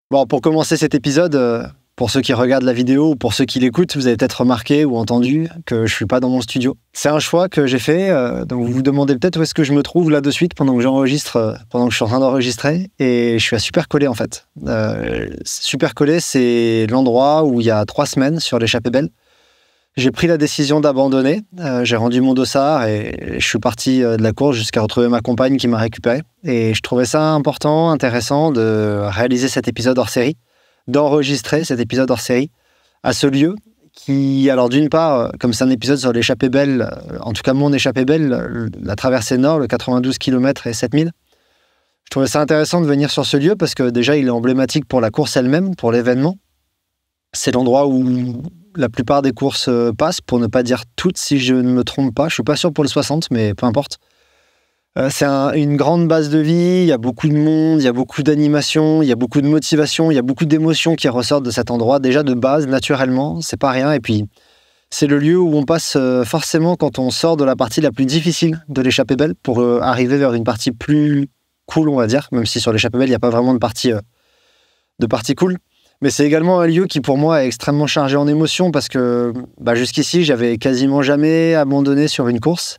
Bon, pour commencer cet épisode, pour ceux qui regardent la vidéo ou pour ceux qui l'écoutent, vous avez peut-être remarqué ou entendu que je suis pas dans mon studio. C'est un choix que j'ai fait, donc vous vous demandez peut-être où est-ce que je me trouve là de suite pendant que j'enregistre, pendant que je suis en train d'enregistrer, et je suis à Supercolé en fait. Supercolé, c'est l'endroit où il y a 3 semaines, sur l'échappée belle, j'ai pris la décision d'abandonner. J'ai rendu mon dossard et je suis parti de la course jusqu'à retrouver ma compagne qui m'a récupéré. Et je trouvais ça important, intéressant de réaliser cet épisode hors série, d'enregistrer cet épisode hors série à ce lieu qui, alors d'une part, comme c'est un épisode sur l'échappée belle, en tout cas mon échappée belle, la traversée nord, le 92 km et 7000, je trouvais ça intéressant de venir sur ce lieu parce que déjà il est emblématique pour la course elle-même, pour l'événement. C'est l'endroit où la plupart des courses passent, pour ne pas dire toutes si je ne me trompe pas. Je suis pas sûr pour le 60, mais peu importe. C'est une grande base de vie, il y a beaucoup de monde, il y a beaucoup d'animation, il y a beaucoup de motivation, il y a beaucoup d'émotions qui ressortent de cet endroit. Déjà de base, naturellement, c'est pas rien. Et puis, c'est le lieu où on passe forcément quand on sort de la partie la plus difficile de l'échappée belle pour arriver vers une partie plus cool, on va dire. Même si sur l'échappée belle, il n'y a pas vraiment de partie cool. Mais c'est également un lieu qui, pour moi, est extrêmement chargé en émotions parce que jusqu'ici, j'avais quasiment jamais abandonné sur une course.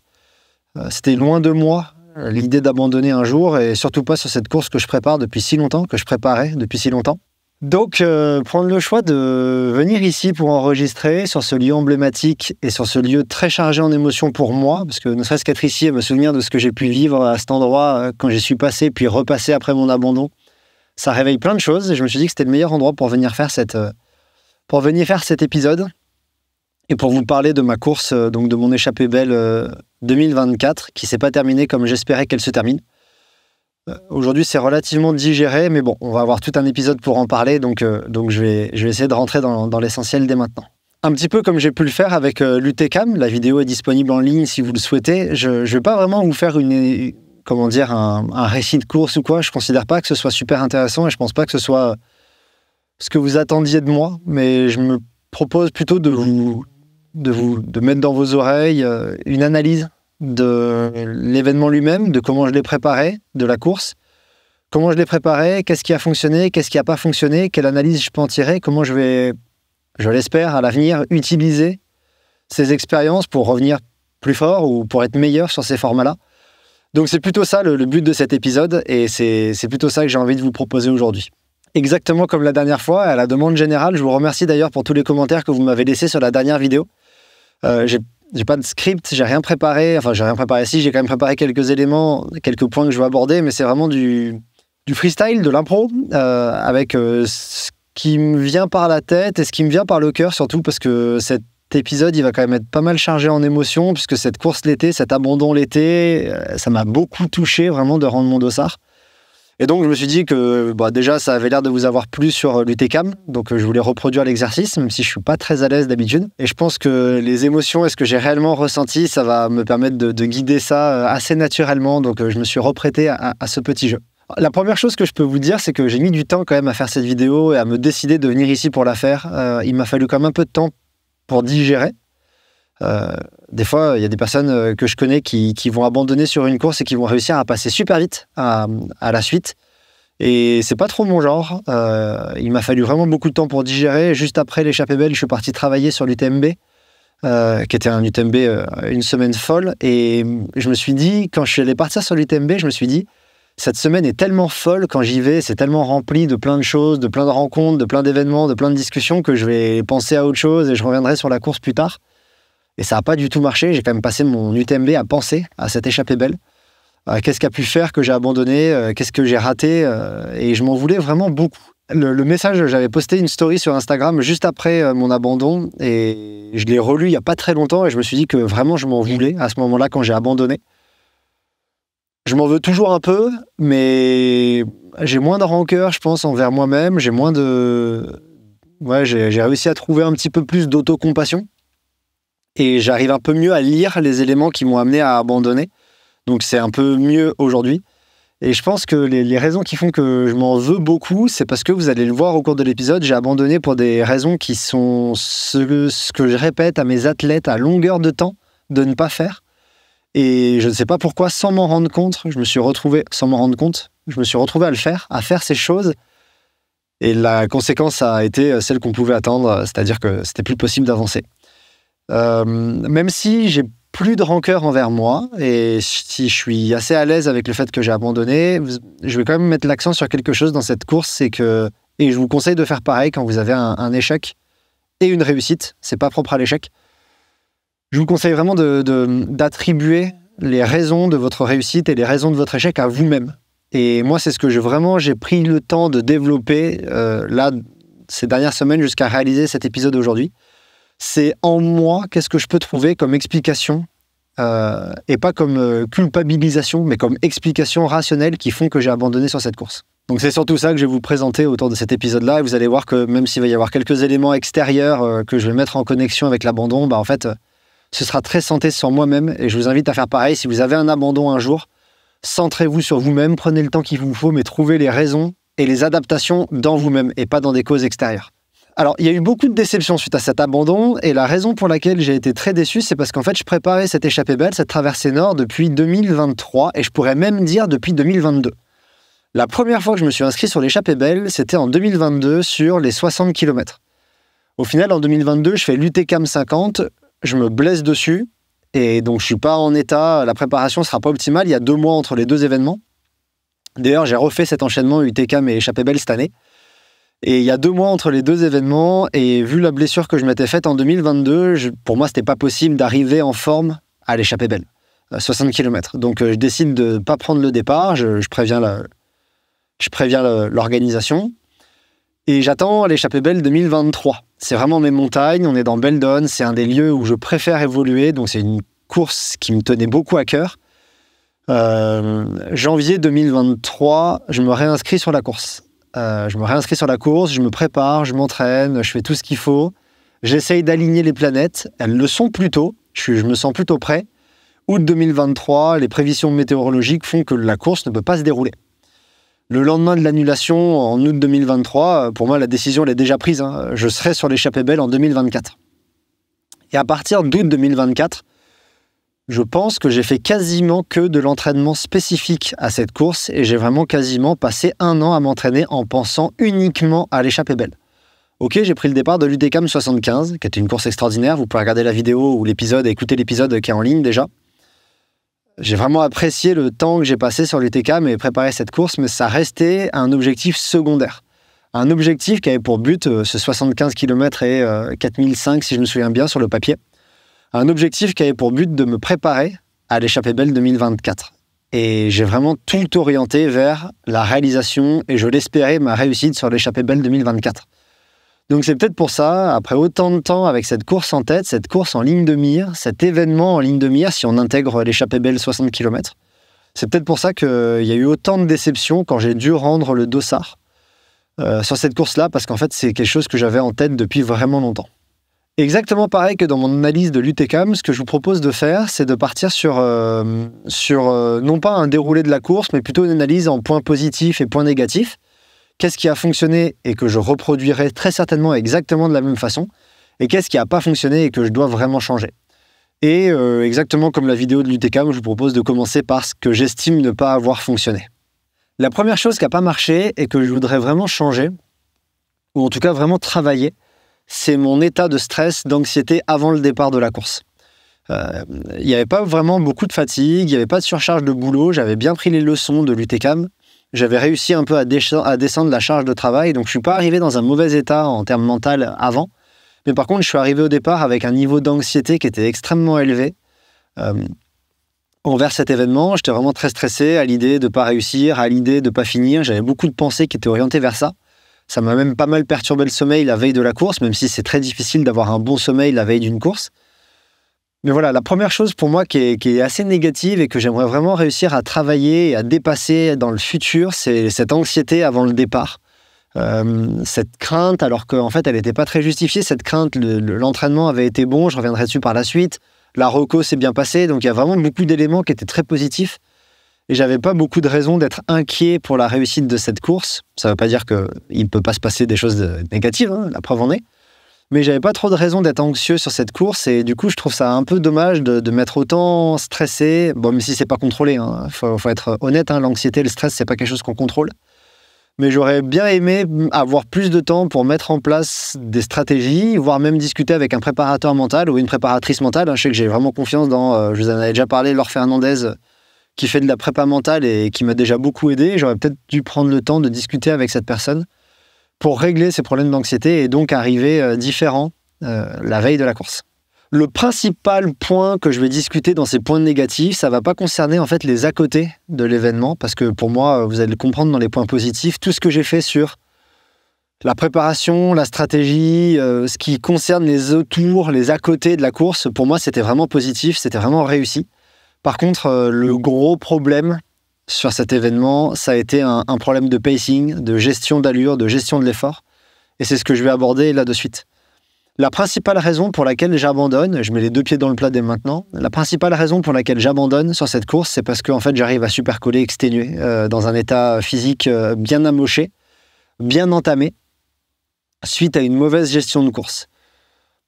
C'était loin de moi l'idée d'abandonner un jour, et surtout pas sur cette course que je prépare depuis si longtemps, que je préparais depuis si longtemps. Donc, prendre le choix de venir ici pour enregistrer sur ce lieu emblématique et sur ce lieu très chargé en émotions pour moi, parce que ne serait-ce qu'être ici et me souvenir de ce que j'ai pu vivre à cet endroit quand j'y suis passé, puis repassé après mon abandon, ça réveille plein de choses, et je me suis dit que c'était le meilleur endroit pour venir faire cet épisode et pour vous parler de ma course, donc de mon échappée belle 2024, qui s'est pas terminée comme j'espérais qu'elle se termine. Aujourd'hui, c'est relativement digéré, mais bon, on va avoir tout un épisode pour en parler, donc je vais essayer de rentrer dans l'essentiel dès maintenant. Un petit peu comme j'ai pu le faire avec l'UTCAM, la vidéo est disponible en ligne si vous le souhaitez. Je vais pas vraiment vous faire un récit de course ou quoi. Je considère pas que ce soit super intéressant et je pense pas que ce soit ce que vous attendiez de moi, mais je me propose plutôt de mettre dans vos oreilles une analyse de l'événement lui-même, de comment je l'ai préparé, de la course, comment je l'ai préparé, qu'est-ce qui a fonctionné, qu'est-ce qui n'a pas fonctionné, quelle analyse je peux en tirer, comment je vais, je l'espère, à l'avenir, utiliser ces expériences pour revenir plus fort ou pour être meilleur sur ces formats-là. Donc c'est plutôt ça le but de cet épisode, et c'est plutôt ça que j'ai envie de vous proposer aujourd'hui. Exactement comme la dernière fois, à la demande générale, je vous remercie d'ailleurs pour tous les commentaires que vous m'avez laissés sur la dernière vidéo. J'ai pas de script, j'ai rien préparé, si, j'ai quand même préparé quelques éléments, quelques points que je veux aborder, mais c'est vraiment du freestyle, de l'impro, avec ce qui me vient par la tête et ce qui me vient par le cœur, surtout parce que cet épisode, il va quand même être pas mal chargé en émotions, puisque cette course l'été, cet abandon l'été, ça m'a beaucoup touché vraiment de rendre mon dossard. Et donc je me suis dit que déjà ça avait l'air de vous avoir plu sur l'UTCAM, donc je voulais reproduire l'exercice, même si je suis pas très à l'aise d'habitude. Et je pense que les émotions et ce que j'ai réellement ressenti, ça va me permettre de guider ça assez naturellement, donc je me suis reprêté à ce petit jeu. La première chose que je peux vous dire, c'est que j'ai mis du temps quand même à faire cette vidéo et à me décider de venir ici pour la faire. Il m'a fallu quand même un peu de temps pour digérer. Des fois, il y a des personnes que je connais qui vont abandonner sur une course et qui vont réussir à passer super vite à la suite. Et c'est pas trop mon genre. Il m'a fallu vraiment beaucoup de temps pour digérer. Juste après l'échappée belle, je suis parti travailler sur l'UTMB, qui était un UTMB une semaine folle. Et je me suis dit, quand je suis allé partir sur l'UTMB, je me suis dit, cette semaine est tellement folle quand j'y vais, c'est tellement rempli de plein de choses, de plein de rencontres, de plein d'événements, de plein de discussions, que je vais penser à autre chose et je reviendrai sur la course plus tard. Et ça n'a pas du tout marché. J'ai quand même passé mon UTMB à penser à cette échappée belle. Qu'est-ce qu'a pu faire que j'ai abandonné, qu'est-ce que j'ai raté, et je m'en voulais vraiment beaucoup. Le message, j'avais posté une story sur Instagram juste après mon abandon, et je l'ai relu il n'y a pas très longtemps, et je me suis dit que vraiment je m'en voulais à ce moment-là quand j'ai abandonné. Je m'en veux toujours un peu, mais j'ai moins de rancœur, je pense, envers moi-même. J'ai réussi à trouver un petit peu plus d'autocompassion. Et j'arrive un peu mieux à lire les éléments qui m'ont amené à abandonner. Donc c'est un peu mieux aujourd'hui. Et je pense que les raisons qui font que je m'en veux beaucoup, c'est parce que vous allez le voir au cours de l'épisode, j'ai abandonné pour des raisons qui sont ce que je répète à mes athlètes à longueur de temps de ne pas faire. Et je ne sais pas pourquoi, sans m'en rendre compte, je me suis retrouvé à le faire, à faire ces choses. Et la conséquence a été celle qu'on pouvait attendre, c'est-à-dire que c'était plus possible d'avancer. Même si j'ai plus de rancœur envers moi, et si je suis assez à l'aise avec le fait que j'ai abandonné, je vais quand même mettre l'accent sur quelque chose dans cette course, et je vous conseille de faire pareil quand vous avez un échec et une réussite, c'est pas propre à l'échec. Je vous conseille vraiment d'attribuer les raisons de votre réussite et les raisons de votre échec à vous-même. Et moi, c'est ce que j'ai pris le temps de développer là, ces dernières semaines jusqu'à réaliser cet épisode aujourd'hui. C'est en moi, qu'est-ce que je peux trouver comme explication, et pas comme culpabilisation, mais comme explication rationnelle qui font que j'ai abandonné sur cette course. Donc c'est surtout ça que je vais vous présenter autour de cet épisode-là, et vous allez voir que même s'il va y avoir quelques éléments extérieurs que je vais mettre en connexion avec l'abandon, en fait, ce sera très centré sur moi-même, et je vous invite à faire pareil. Si vous avez un abandon un jour, centrez-vous sur vous-même, prenez le temps qu'il vous faut, mais trouvez les raisons et les adaptations dans vous-même, et pas dans des causes extérieures. Alors, il y a eu beaucoup de déceptions suite à cet abandon, et la raison pour laquelle j'ai été très déçu, c'est parce qu'en fait, je préparais cette échappée belle, cette traversée nord, depuis 2023, et je pourrais même dire depuis 2022. La première fois que je me suis inscrit sur l'échappée belle, c'était en 2022 sur les 60 km. Au final, en 2022, je fais l'UTCAM 50, je me blesse dessus, et donc je suis pas en état, la préparation sera pas optimale, il y a 2 mois entre les 2 événements. D'ailleurs, j'ai refait cet enchaînement UTCAM et échappée belle cette année. Et il y a 2 mois entre les 2 événements, et vu la blessure que je m'étais faite en 2022, pour moi, c'était pas possible d'arriver en forme à l'échappée belle, 60 km. Donc, je décide de ne pas prendre le départ, je préviens l'organisation, et j'attends l'échappée belle 2023. C'est vraiment mes montagnes, on est dans Beldon, c'est un des lieux où je préfère évoluer, donc c'est une course qui me tenait beaucoup à cœur. Janvier 2023, je me réinscris sur la course. Je me prépare, je m'entraîne, je fais tout ce qu'il faut. J'essaye d'aligner les planètes. Elles le sont plutôt. Je me sens plutôt prêt. Août 2023, les prévisions météorologiques font que la course ne peut pas se dérouler. Le lendemain de l'annulation, en août 2023, pour moi, la décision elle est déjà prise. Je serai sur l'échappée belle en 2024. Et à partir d'août 2024, je pense que j'ai fait quasiment que de l'entraînement spécifique à cette course, et j'ai vraiment quasiment passé 1 an à m'entraîner en pensant uniquement à l'échappée belle. Ok, j'ai pris le départ de l'UTCAM 75, qui était une course extraordinaire. Vous pouvez regarder la vidéo ou l'épisode, écouter l'épisode qui est en ligne déjà. J'ai vraiment apprécié le temps que j'ai passé sur l'UTCAM et préparé cette course, mais ça restait un objectif secondaire. Un objectif qui avait pour but ce 75 km et 4005, si je me souviens bien, sur le papier. Un objectif qui avait pour but de me préparer à l'échappée belle 2024. Et j'ai vraiment tout orienté vers la réalisation, et je l'espérais, ma réussite sur l'échappée belle 2024. Donc c'est peut-être pour ça, après autant de temps avec cette course en tête, cette course en ligne de mire, cet événement en ligne de mire, si on intègre l'échappée belle 60 km, c'est peut-être pour ça qu'il y a eu autant de déceptions quand j'ai dû rendre le dossard sur cette course-là, parce qu'en fait c'est quelque chose que j'avais en tête depuis vraiment longtemps. Exactement pareil que dans mon analyse de l'UTCAM, ce que je vous propose de faire, c'est de partir sur non pas un déroulé de la course, mais plutôt une analyse en points positifs et points négatifs. Qu'est-ce qui a fonctionné et que je reproduirai très certainement exactement de la même façon, et qu'est-ce qui n'a pas fonctionné et que je dois vraiment changer. Et exactement comme la vidéo de l'UTCAM, je vous propose de commencer par ce que j'estime ne pas avoir fonctionné. La première chose qui n'a pas marché et que je voudrais vraiment changer, ou en tout cas vraiment travailler, c'est mon état de stress, d'anxiété avant le départ de la course. Il n'y avait pas vraiment beaucoup de fatigue, il n'y avait pas de surcharge de boulot, j'avais bien pris les leçons de l'UTCAM, j'avais réussi un peu à descendre la charge de travail, donc je ne suis pas arrivé dans un mauvais état en termes mental avant, mais par contre je suis arrivé au départ avec un niveau d'anxiété qui était extrêmement élevé. Envers cet événement, j'étais vraiment très stressé à l'idée de ne pas réussir, à l'idée de ne pas finir, j'avais beaucoup de pensées qui étaient orientées vers ça. Ça m'a même pas mal perturbé le sommeil la veille de la course, même si c'est très difficile d'avoir un bon sommeil la veille d'une course. Mais voilà, la première chose pour moi qui est assez négative et que j'aimerais vraiment réussir à travailler et à dépasser dans le futur, c'est cette anxiété avant le départ. Cette crainte, alors qu'en fait elle n'était pas très justifiée, cette crainte, l'entraînement avait été bon, je reviendrai dessus par la suite, la reco s'est bien passée, donc il y a vraiment beaucoup d'éléments qui étaient très positifs. Et j'avais pas beaucoup de raisons d'être inquiet pour la réussite de cette course. Ça veut pas dire qu'il ne peut pas se passer des choses négatives, la preuve en est. Mais j'avais pas trop de raisons d'être anxieux sur cette course, et du coup je trouve ça un peu dommage de m'être autant stressé. Bon, même si c'est pas contrôlé, faut être honnête, l'anxiété, le stress, c'est pas quelque chose qu'on contrôle. Mais j'aurais bien aimé avoir plus de temps pour mettre en place des stratégies, voire même discuter avec un préparateur mental ou une préparatrice mentale. Je sais que j'ai vraiment confiance dans, je vous en avais déjà parlé, Laure Fernandez, qui fait de la prépa mentale et qui m'a déjà beaucoup aidé. J'aurais peut-être dû prendre le temps de discuter avec cette personne pour régler ces problèmes d'anxiété et donc arriver différent la veille de la course. Le principal point que je vais discuter dans ces points négatifs, ça ne va pas concerner en fait les à côté de l'événement, parce que pour moi, vous allez le comprendre dans les points positifs, tout ce que j'ai fait sur la préparation, la stratégie, ce qui concerne les autours, les à côté de la course, pour moi, c'était vraiment positif, c'était vraiment réussi. Par contre, le gros problème sur cet événement, ça a été un problème de pacing, de gestion d'allure, de gestion de l'effort, et c'est ce que je vais aborder là de suite. La principale raison pour laquelle j'abandonne, je mets les deux pieds dans le plat dès maintenant, la principale raison pour laquelle j'abandonne sur cette course, c'est parce que en fait, j'arrive à supercoller, exténuer, dans un état physique bien amoché, bien entamé, suite à une mauvaise gestion de course.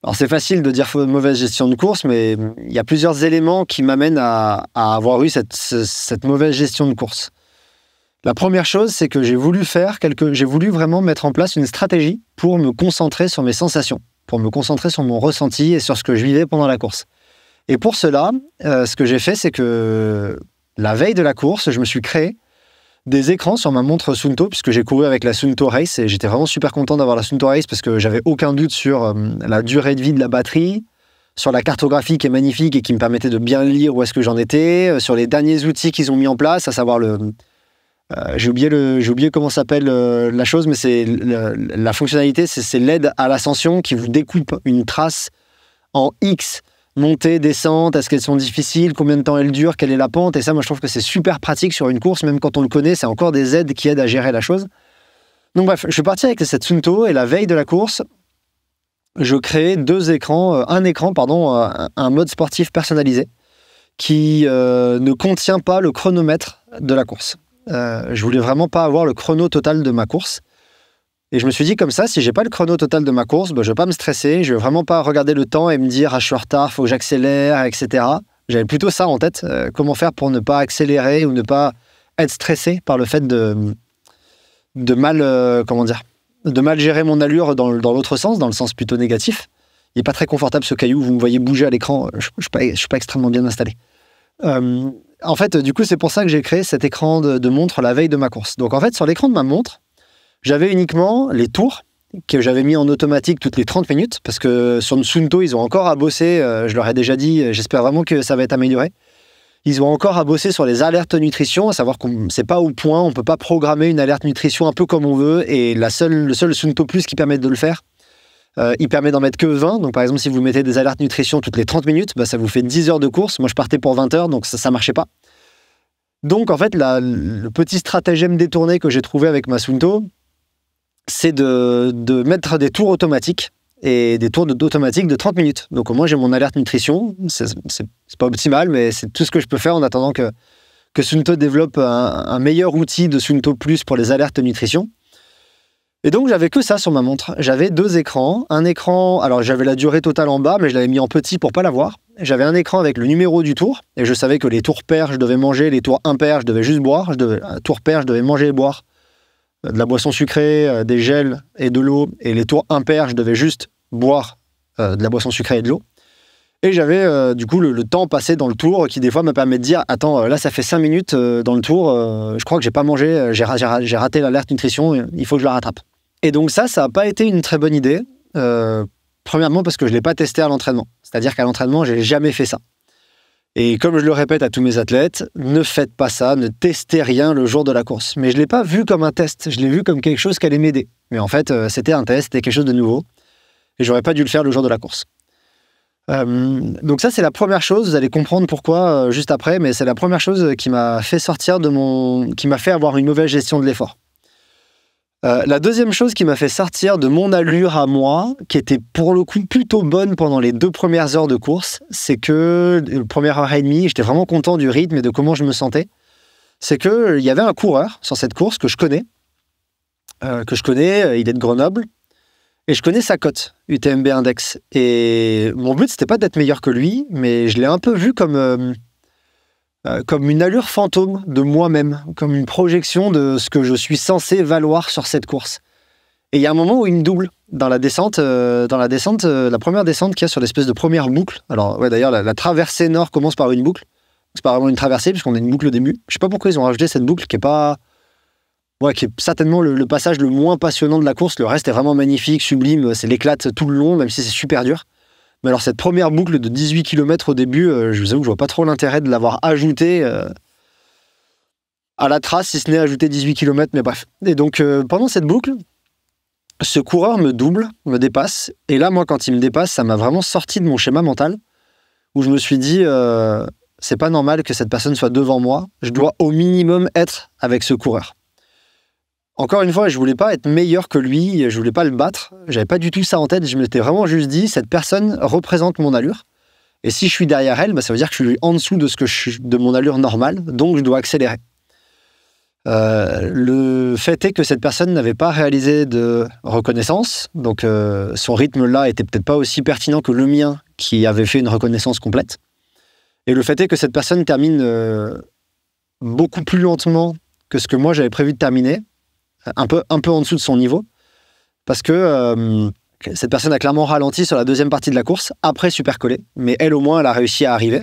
Alors c'est facile de dire mauvaise gestion de course, mais il y a plusieurs éléments qui m'amènent à avoir eu cette mauvaise gestion de course. La première chose, c'est que j'ai voulu vraiment mettre en place une stratégie pour me concentrer sur mes sensations, pour me concentrer sur mon ressenti et sur ce que je vivais pendant la course. Et pour cela, ce que j'ai fait, c'est que la veille de la course, je me suis créé des écrans sur ma montre Suunto, puisque j'ai couru avec la Suunto Race, et j'étais vraiment super content d'avoir la Suunto Race, parce que j'avais aucun doute sur la durée de vie de la batterie, sur la cartographie qui est magnifique et qui me permettait de bien lire où est-ce que j'en étais, sur les derniers outils qu'ils ont mis en place, à savoir j'ai oublié comment s'appelle la chose, mais c'est la fonctionnalité, c'est l'aide à l'ascension qui vous découpe une trace en X, montée, descente, est-ce qu'elles sont difficiles, combien de temps elles durent, quelle est la pente, et ça, moi, je trouve que c'est super pratique sur une course, même quand on le connaît, c'est encore des aides qui aident à gérer la chose. Donc bref, je suis parti avec cette Suunto, et la veille de la course, je crée un mode sportif personnalisé qui ne contient pas le chronomètre de la course. Je voulais vraiment pas avoir le chrono total de ma course. Et je me suis dit comme ça, si j'ai pas le chrono total de ma course, je vais pas me stresser, je vais vraiment pas regarder le temps et me dire je suis en retard, faut que j'accélère, etc. J'avais plutôt ça en tête, comment faire pour ne pas accélérer ou ne pas être stressé par le fait de mal gérer mon allure dans l'autre sens, dans le sens plutôt négatif. Il est pas très confortable ce caillou, vous me voyez bouger à l'écran, je suis pas extrêmement bien installé. En fait, du coup, c'est pour ça que j'ai créé cet écran de montre la veille de ma course. Donc en fait, sur l'écran de ma montre, j'avais uniquement les tours que j'avais mis en automatique toutes les 30 minutes, parce que sur Suunto, ils ont encore à bosser, je leur ai déjà dit, j'espère vraiment que ça va être amélioré. Ils ont encore à bosser sur les alertes nutrition, à savoir qu'on sait pas au point, on peut pas programmer une alerte nutrition un peu comme on veut, et le seul Suunto Plus qui permet de le faire, il permet d'en mettre que 20. Donc par exemple, si vous mettez des alertes nutrition toutes les 30 minutes, ça vous fait 10 heures de course. Moi, je partais pour 20 heures, donc ça marchait pas. Donc en fait, le petit stratagème détourné que j'ai trouvé avec ma Suunto, c'est de mettre des tours automatiques et des tours d'automatique de 30 minutes. Donc au moins, j'ai mon alerte nutrition. C'est pas optimal, mais c'est tout ce que je peux faire en attendant que Suunto développe un meilleur outil de Suunto Plus pour les alertes nutrition. Et donc, j'avais que ça sur ma montre. J'avais deux écrans. Un écran, alors j'avais la durée totale en bas, mais je l'avais mis en petit pour pas la voir. J'avais un écran avec le numéro du tour, et je savais que les tours pairs, je devais manger, les tours impairs, je devais juste boire. Tours pairs, je devais manger et boire de la boisson sucrée, des gels et de l'eau, et les tours impairs, je devais juste boire de la boisson sucrée et de l'eau. Et j'avais du coup le temps passé dans le tour qui des fois me permet de dire attends, là ça fait 5 minutes dans le tour, je crois que j'ai pas mangé, j'ai raté l'alerte nutrition, il faut que je la rattrape. Et donc ça n'a pas été une très bonne idée. Premièrement parce que je ne l'ai pas testé à l'entraînement. C'est-à-dire qu'à l'entraînement, je n'ai jamais fait ça. Et comme je le répète à tous mes athlètes, ne faites pas ça, ne testez rien le jour de la course. Mais je ne l'ai pas vu comme un test, je l'ai vu comme quelque chose qui allait m'aider. Mais en fait, c'était un test, c'était quelque chose de nouveau. Et j'aurais pas dû le faire le jour de la course. Donc ça, c'est la première chose, vous allez comprendre pourquoi juste après, mais c'est la première chose qui m'a fait qui m'a fait avoir une mauvaise gestion de l'effort. La deuxième chose qui m'a fait sortir de mon allure à moi, qui était pour le coup plutôt bonne pendant les 2 premières heures de course, c'est que, la première heure et demie, j'étais vraiment content du rythme et de comment je me sentais, c'est qu'il y avait un coureur sur cette course que je connais, il est de Grenoble, et je connais sa cote, UTMB Index. Et mon but, c'était pas d'être meilleur que lui, mais je l'ai un peu vu comme comme une allure fantôme de moi-même, comme une projection de ce que je suis censé valoir sur cette course. Et il y a un moment où il me double dans la descente, la première descente qu'il y a sur l'espèce de première boucle. Alors, ouais, d'ailleurs, la traversée nord commence par une boucle. C'est pas vraiment une traversée, puisqu'on a une boucle au début. Je sais pas pourquoi ils ont rajouté cette boucle qui est certainement le passage le moins passionnant de la course. Le reste est vraiment magnifique, sublime, c'est l'éclate tout le long, même si c'est super dur. Mais alors, cette première boucle de 18 km au début, je vous avoue que je vois pas trop l'intérêt de l'avoir ajoutée à la trace, si ce n'est ajouter 18 km, mais bref. Et donc, pendant cette boucle, ce coureur me double, me dépasse. Et là, moi, quand il me dépasse, ça m'a vraiment sorti de mon schéma mental, où je me suis dit, c'est pas normal que cette personne soit devant moi. Je dois au minimum être avec ce coureur. Encore une fois, je voulais pas être meilleur que lui, je voulais pas le battre. J'avais pas du tout ça en tête. Je m'étais vraiment juste dit, cette personne représente mon allure. Et si je suis derrière elle, ça veut dire que je suis en dessous de mon allure normale, donc je dois accélérer. Le fait est que cette personne n'avait pas réalisé de reconnaissance, donc son rythme là était peut-être pas aussi pertinent que le mien qui avait fait une reconnaissance complète. Et le fait est que cette personne termine beaucoup plus lentement que ce que moi j'avais prévu de terminer, un peu en dessous de son niveau, parce que cette personne a clairement ralenti sur la deuxième partie de la course, après Supercolé, mais elle au moins elle a réussi à arriver,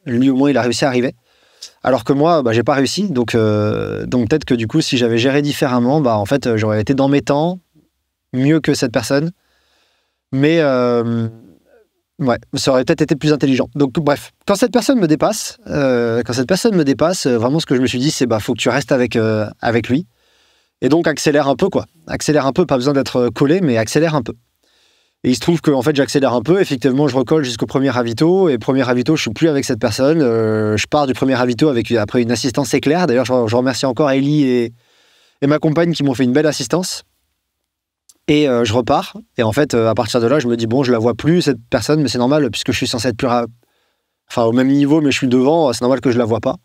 lui au moins il a réussi à arriver. Alors que moi, j'ai pas réussi, donc peut-être que du coup, si j'avais géré différemment, en fait, j'aurais été dans mes temps, mieux que cette personne, mais ça aurait peut-être été plus intelligent. Donc bref, quand cette personne me dépasse, vraiment ce que je me suis dit, c'est faut que tu restes avec lui, et donc accélère un peu, quoi. Accélère un peu, pas besoin d'être collé, mais accélère un peu. Et il se trouve que en fait, j'accélère un peu. Effectivement, je recolle jusqu'au premier ravito. Et premier ravito, je suis plus avec cette personne. Je pars du premier ravito après une assistance éclair. D'ailleurs, je remercie encore Ellie et ma compagne qui m'ont fait une belle assistance. Et je repars. Et en fait, à partir de là, je me dis, bon, je la vois plus, cette personne, mais c'est normal, puisque je suis censé être au même niveau, mais je suis devant, c'est normal que je la vois pas.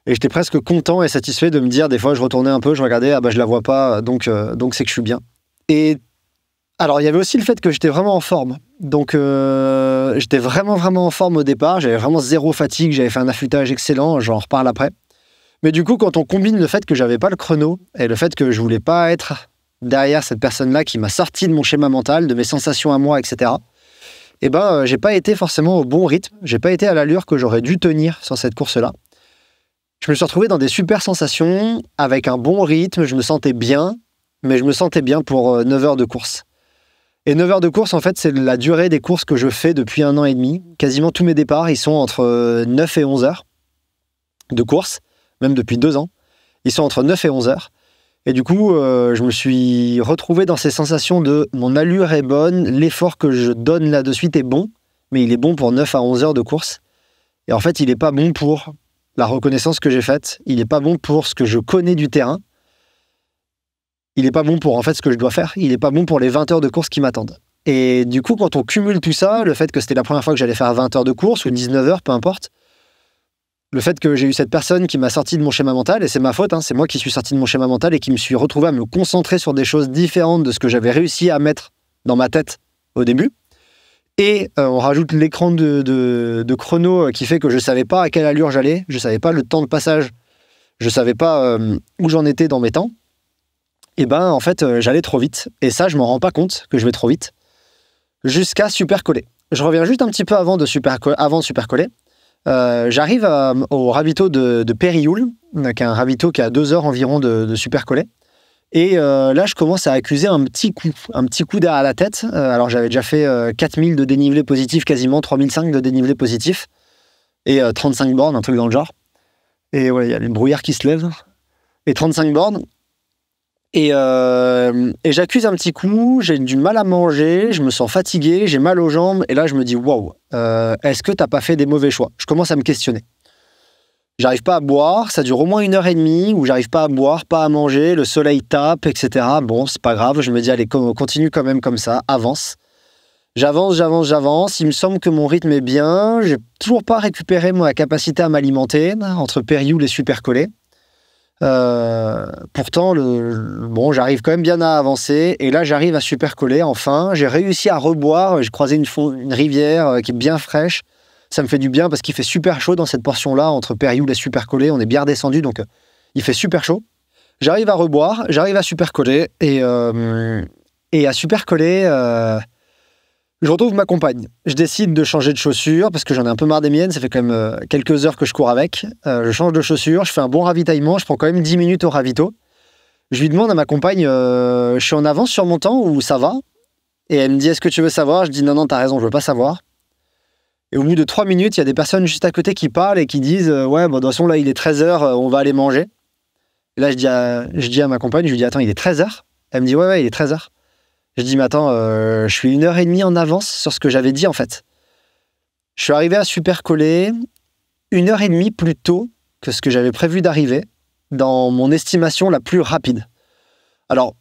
Et j'étais presque content et satisfait de me dire, des fois, je retournais un peu, je regardais, je la vois pas, donc c'est que je suis bien. Et alors, il y avait aussi le fait que j'étais vraiment en forme. Donc, j'étais vraiment, vraiment en forme au départ. J'avais vraiment zéro fatigue. J'avais fait un affûtage excellent. J'en reparle après. Mais du coup, quand on combine le fait que j'avais pas le chrono et le fait que je voulais pas être derrière cette personne-là qui m'a sorti de mon schéma mental, de mes sensations à moi, etc., j'ai pas été forcément au bon rythme. J'ai pas été à l'allure que j'aurais dû tenir sur cette course-là. Je me suis retrouvé dans des super sensations, avec un bon rythme. Je me sentais bien, mais je me sentais bien pour 9 heures de course. Et 9 heures de course, en fait, c'est la durée des courses que je fais depuis 1 an et demi. Quasiment tous mes départs, ils sont entre 9 et 11 heures de course, même depuis 2 ans. Ils sont entre 9 et 11 heures. Et du coup, je me suis retrouvé dans ces sensations de mon allure est bonne, l'effort que je donne là de suite est bon, mais il est bon pour 9 à 11 heures de course. Et en fait, il n'est pas bon pour la reconnaissance que j'ai faite. Il n'est pas bon pour ce que je connais du terrain. Il n'est pas bon pour en fait ce que je dois faire. Il n'est pas bon pour les 20 heures de course qui m'attendent. Et du coup, quand on cumule tout ça, le fait que c'était la première fois que j'allais faire 20 heures de course ou 19 heures, peu importe, le fait que j'ai eu cette personne qui m'a sorti de mon schéma mental, et c'est ma faute, c'est moi qui suis sorti de mon schéma mental et qui me suis retrouvé à me concentrer sur des choses différentes de ce que j'avais réussi à mettre dans ma tête au début. Et on rajoute l'écran de chrono qui fait que je ne savais pas à quelle allure j'allais, je ne savais pas le temps de passage, je ne savais pas où j'en étais dans mes temps. Et en fait, j'allais trop vite. Et ça, je m'en rends pas compte que je vais trop vite. Jusqu'à Supercolé. Je reviens juste un petit peu avant Supercolé. J'arrive au ravito de Périoul, qui est un ravito qui est à 2 heures environ de Supercolé. Et là, je commence à accuser un petit coup derrière la tête. Alors, j'avais déjà fait 4000 de dénivelé positif, quasiment 3005 de dénivelé positif. Et 35 bornes, un truc dans le genre. Et ouais, il y a les brouillards qui se lèvent. Et 35 bornes. Et j'accuse un petit coup, j'ai du mal à manger, je me sens fatigué, j'ai mal aux jambes, et là je me dis waouh, est-ce que t'as pas fait des mauvais choix? Je commence à me questionner. J'arrive pas à boire, ça dure au moins 1h30 où j'arrive pas à boire, pas à manger, le soleil tape, etc. Bon, c'est pas grave, je me dis allez, continue quand même comme ça, avance. J'avance, il me semble que mon rythme est bien, j'ai toujours pas récupéré ma capacité à m'alimenter entre Périoul et Supercolé. Pourtant, j'arrive quand même bien à avancer. Et là, j'arrive à Supercolé, enfin. J'ai réussi à reboire. J'ai croisé une rivière qui est bien fraîche. Ça me fait du bien parce qu'il fait super chaud dans cette portion-là, entre Périoul et Supercolé. On est bien redescendu, donc il fait super chaud. J'arrive à reboire, j'arrive à Supercolé, et à Supercolé, je retrouve ma compagne. Je décide de changer de chaussures parce que j'en ai un peu marre des miennes. Ça fait quand même quelques heures que je cours avec. Je change de chaussures, je fais un bon ravitaillement, je prends quand même 10 minutes au ravito. Je lui demande à ma compagne, je suis en avance sur mon temps ou ça va? Et elle me dit, est-ce que tu veux savoir? Je dis, non, t'as raison, je veux pas savoir. Et au bout de 3 minutes, il y a des personnes juste à côté qui parlent et qui disent, ouais, bon, de toute façon, là, il est 13h, on va aller manger. Et là, je dis à ma compagne, je lui dis, attends, il est 13h? Elle me dit, ouais, il est 13h. Je dis, mais attends, je suis 1h30 en avance sur ce que j'avais dit, en fait. Je suis arrivé à Supercolé 1h30 plus tôt que ce que j'avais prévu d'arriver dans mon estimation la plus rapide. Alors,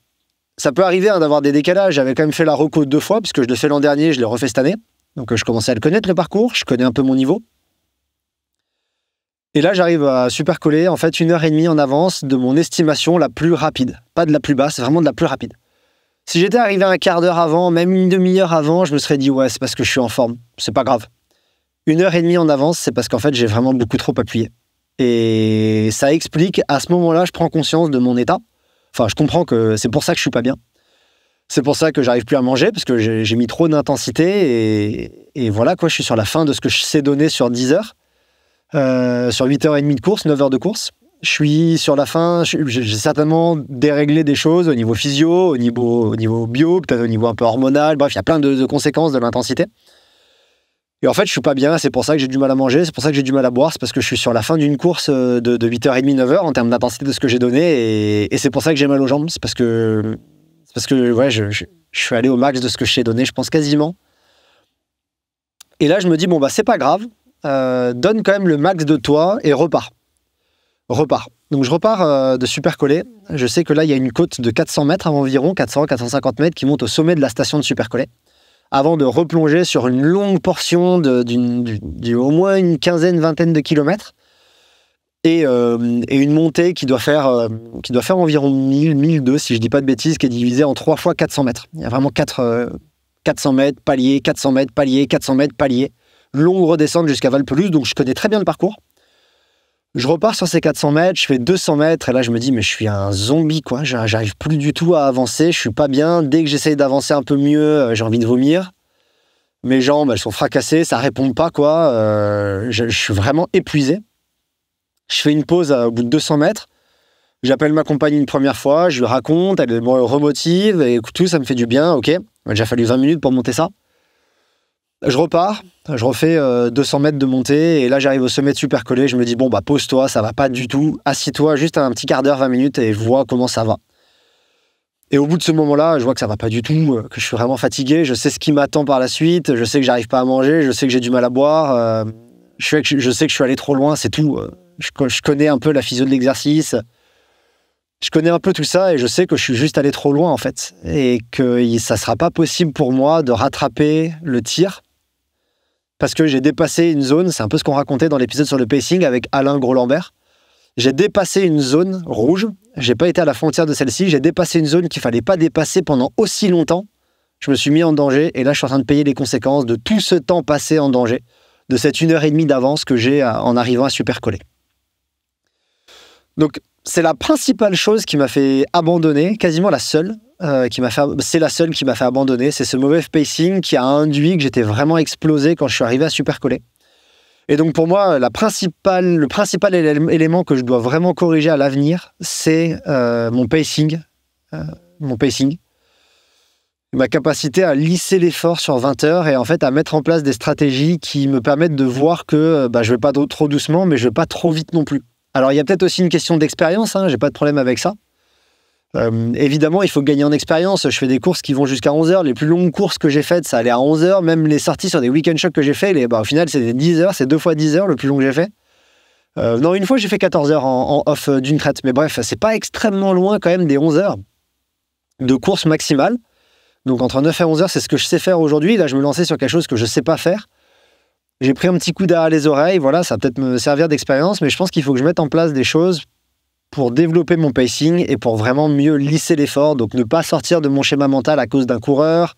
ça peut arriver d'avoir des décalages. J'avais quand même fait la reco 2 fois, puisque je l'ai fait l'an dernier, je l'ai refait cette année. Donc, je commençais à le connaître, le parcours. Je connais un peu mon niveau. Et là, j'arrive à Supercolé, en fait, 1h30 en avance de mon estimation la plus rapide. Pas de la plus basse, vraiment de la plus rapide. Si j'étais arrivé un quart d'heure avant, même une demi-heure avant, je me serais dit, ouais, c'est parce que je suis en forme. C'est pas grave. 1h30 en avance, c'est parce qu'en fait, j'ai vraiment beaucoup trop appuyé. Et ça explique, à ce moment-là, je prends conscience de mon état. Enfin, je comprends que c'est pour ça que je suis pas bien. C'est pour ça que j'arrive plus à manger, parce que j'ai mis trop d'intensité. Et voilà, quoi, je suis sur la fin de ce que je sais donner sur 10 heures. Sur 8h30 de course, 9 heures de course. Je suis sur la fin, j'ai certainement déréglé des choses au niveau physio, au niveau bio, peut-être au niveau un peu hormonal. Bref, il y a plein de conséquences de l'intensité. Et en fait, je suis pas bien, c'est pour ça que j'ai du mal à manger, c'est pour ça que j'ai du mal à boire, c'est parce que je suis sur la fin d'une course de 8h30, 9h en termes d'intensité de ce que j'ai donné, et c'est pour ça que j'ai mal aux jambes, c'est parce que ouais, je suis allé au max de ce que je sais donner, je pense quasiment. Et là, je me dis, bon, bah, c'est pas grave, donne quand même le max de toi et repars. Donc, je repars de Supercolé. Je sais que là, il y a une côte de 400 mètres environ, 400-450 mètres qui monte au sommet de la station de Supercolé, avant de replonger sur une longue portion au moins une quinzaine, vingtaine de kilomètres, et une montée qui doit faire environ 1000-1200, si je dis pas de bêtises, qui est divisée en 3 fois 400 mètres. Il y a vraiment 400 mètres, palier, 400 mètres, palier, 400 mètres, palier. Longue redescente jusqu'à Valpelus, donc je connais très bien le parcours. Je repars sur ces 400 mètres, je fais 200 mètres, et là je me dis, mais je suis un zombie, quoi. J'arrive plus du tout à avancer, je suis pas bien. Dès que j'essaye d'avancer un peu mieux, j'ai envie de vomir. Mes jambes, elles sont fracassées, ça répond pas, quoi. Je suis vraiment épuisé. Je fais une pause au bout de 200 mètres. J'appelle ma compagne une première fois, je lui raconte, elle me remotive, et tout, ça me fait du bien, ok. Il m'a déjà fallu 20 minutes pour monter ça. Je repars, je refais 200 mètres de montée, et là j'arrive au sommet de Supercolé, je me dis, bon, bah pose-toi, ça va pas du tout, assis-toi juste un petit quart d'heure, 20 minutes, et vois comment ça va. Et au bout de ce moment-là, je vois que ça va pas du tout, que je suis vraiment fatigué, je sais ce qui m'attend par la suite, je sais que j'arrive pas à manger, je sais que j'ai du mal à boire, je sais que je suis allé trop loin, c'est tout. Je connais un peu la physio de l'exercice, je connais un peu tout ça, et je sais que je suis juste allé trop loin, en fait, et que ça sera pas possible pour moi de rattraper le tir, parce que j'ai dépassé une zone, c'est un peu ce qu'on racontait dans l'épisode sur le pacing avec Alain Gros-Lambert. J'ai dépassé une zone rouge, j'ai pas été à la frontière de celle-ci, j'ai dépassé une zone qu'il fallait pas dépasser pendant aussi longtemps. Je me suis mis en danger, et là je suis en train de payer les conséquences de tout ce temps passé en danger, de cette 1h30 d'avance que j'ai en arrivant à Supercolé. Donc c'est la principale chose qui m'a fait abandonner, quasiment la seule. C'est la seule qui m'a fait abandonner, c'est ce mauvais pacing qui a induit que j'étais vraiment explosé quand je suis arrivé à Supercolé. Et donc pour moi, le principal élément que je dois vraiment corriger à l'avenir, c'est mon pacing. Ma capacité à lisser l'effort sur 20 heures et en fait à mettre en place des stratégies qui me permettent de voir que je vais pas trop doucement, mais je vais pas trop vite non plus. Alors il y a peut-être aussi une question d'expérience, j'ai pas de problème avec ça. Évidemment, il faut gagner en expérience. Je fais des courses qui vont jusqu'à 11 heures. Les plus longues courses que j'ai faites, ça allait à 11 heures. Même les sorties sur des week-end shocks que j'ai fait, au final, c'est des 10 heures. C'est 2 fois 10 heures le plus long que j'ai fait. Non, une fois, j'ai fait 14 heures en off d'une traite. Mais bref, c'est pas extrêmement loin quand même des 11 heures de course maximale. Donc entre 9 et 11 heures, c'est ce que je sais faire aujourd'hui. Là, je me lançais sur quelque chose que je sais pas faire. J'ai pris un petit coup derrière les oreilles. Voilà, ça va peut-être me servir d'expérience. Mais je pense qu'il faut que je mette en place des choses pour développer mon pacing et pour vraiment mieux lisser l'effort, donc ne pas sortir de mon schéma mental à cause d'un coureur,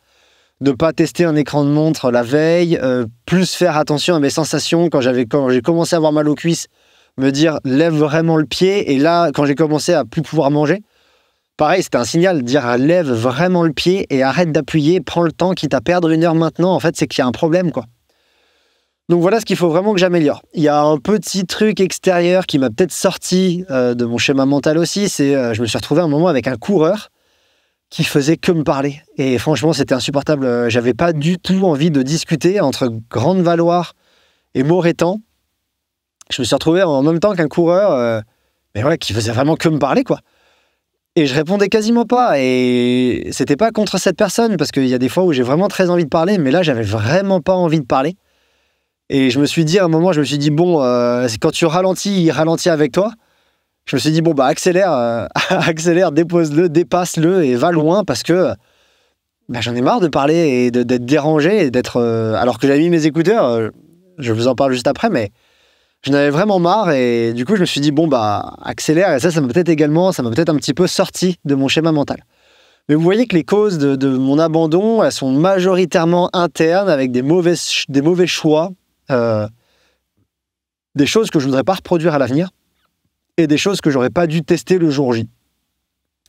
ne pas tester un écran de montre la veille, plus faire attention à mes sensations quand j'ai commencé à avoir mal aux cuisses, me dire lève vraiment le pied, et là quand j'ai commencé à plus pouvoir manger, pareil, c'était un signal, dire lève vraiment le pied et arrête d'appuyer, prends le temps, quitte à perdre 1 heure maintenant, en fait c'est qu'il y a un problème, quoi. Donc voilà ce qu'il faut vraiment que j'améliore. Il y a un petit truc extérieur qui m'a peut-être sorti de mon schéma mental aussi, c'est je me suis retrouvé un moment avec un coureur qui faisait que me parler. Et franchement, c'était insupportable. J'avais pas du tout envie de discuter entre Grande Valloire et Morétan. Je me suis retrouvé en même temps qu'un coureur mais ouais, qui faisait vraiment que me parler, quoi. Et je répondais quasiment pas. Et c'était pas contre cette personne, parce qu'il y a des fois où j'ai vraiment très envie de parler, mais là, j'avais vraiment pas envie de parler. Et je me suis dit, à un moment, bon, quand tu ralentis, il ralentit avec toi. Je me suis dit, bon, bah, accélère, accélère, dépose-le, dépasse-le et va loin, parce que j'en ai marre de parler et d'être dérangé, et d'être. Alors que j'avais mis mes écouteurs, je vous en parle juste après, mais j'en avais vraiment marre, et du coup, je me suis dit, bon, bah, accélère, et ça m'a peut-être un petit peu sorti de mon schéma mental. Mais vous voyez que les causes de mon abandon, elles sont majoritairement internes, avec des mauvais choix, des choses que je ne voudrais pas reproduire à l'avenir, et des choses que j'aurais pas dû tester le jour J.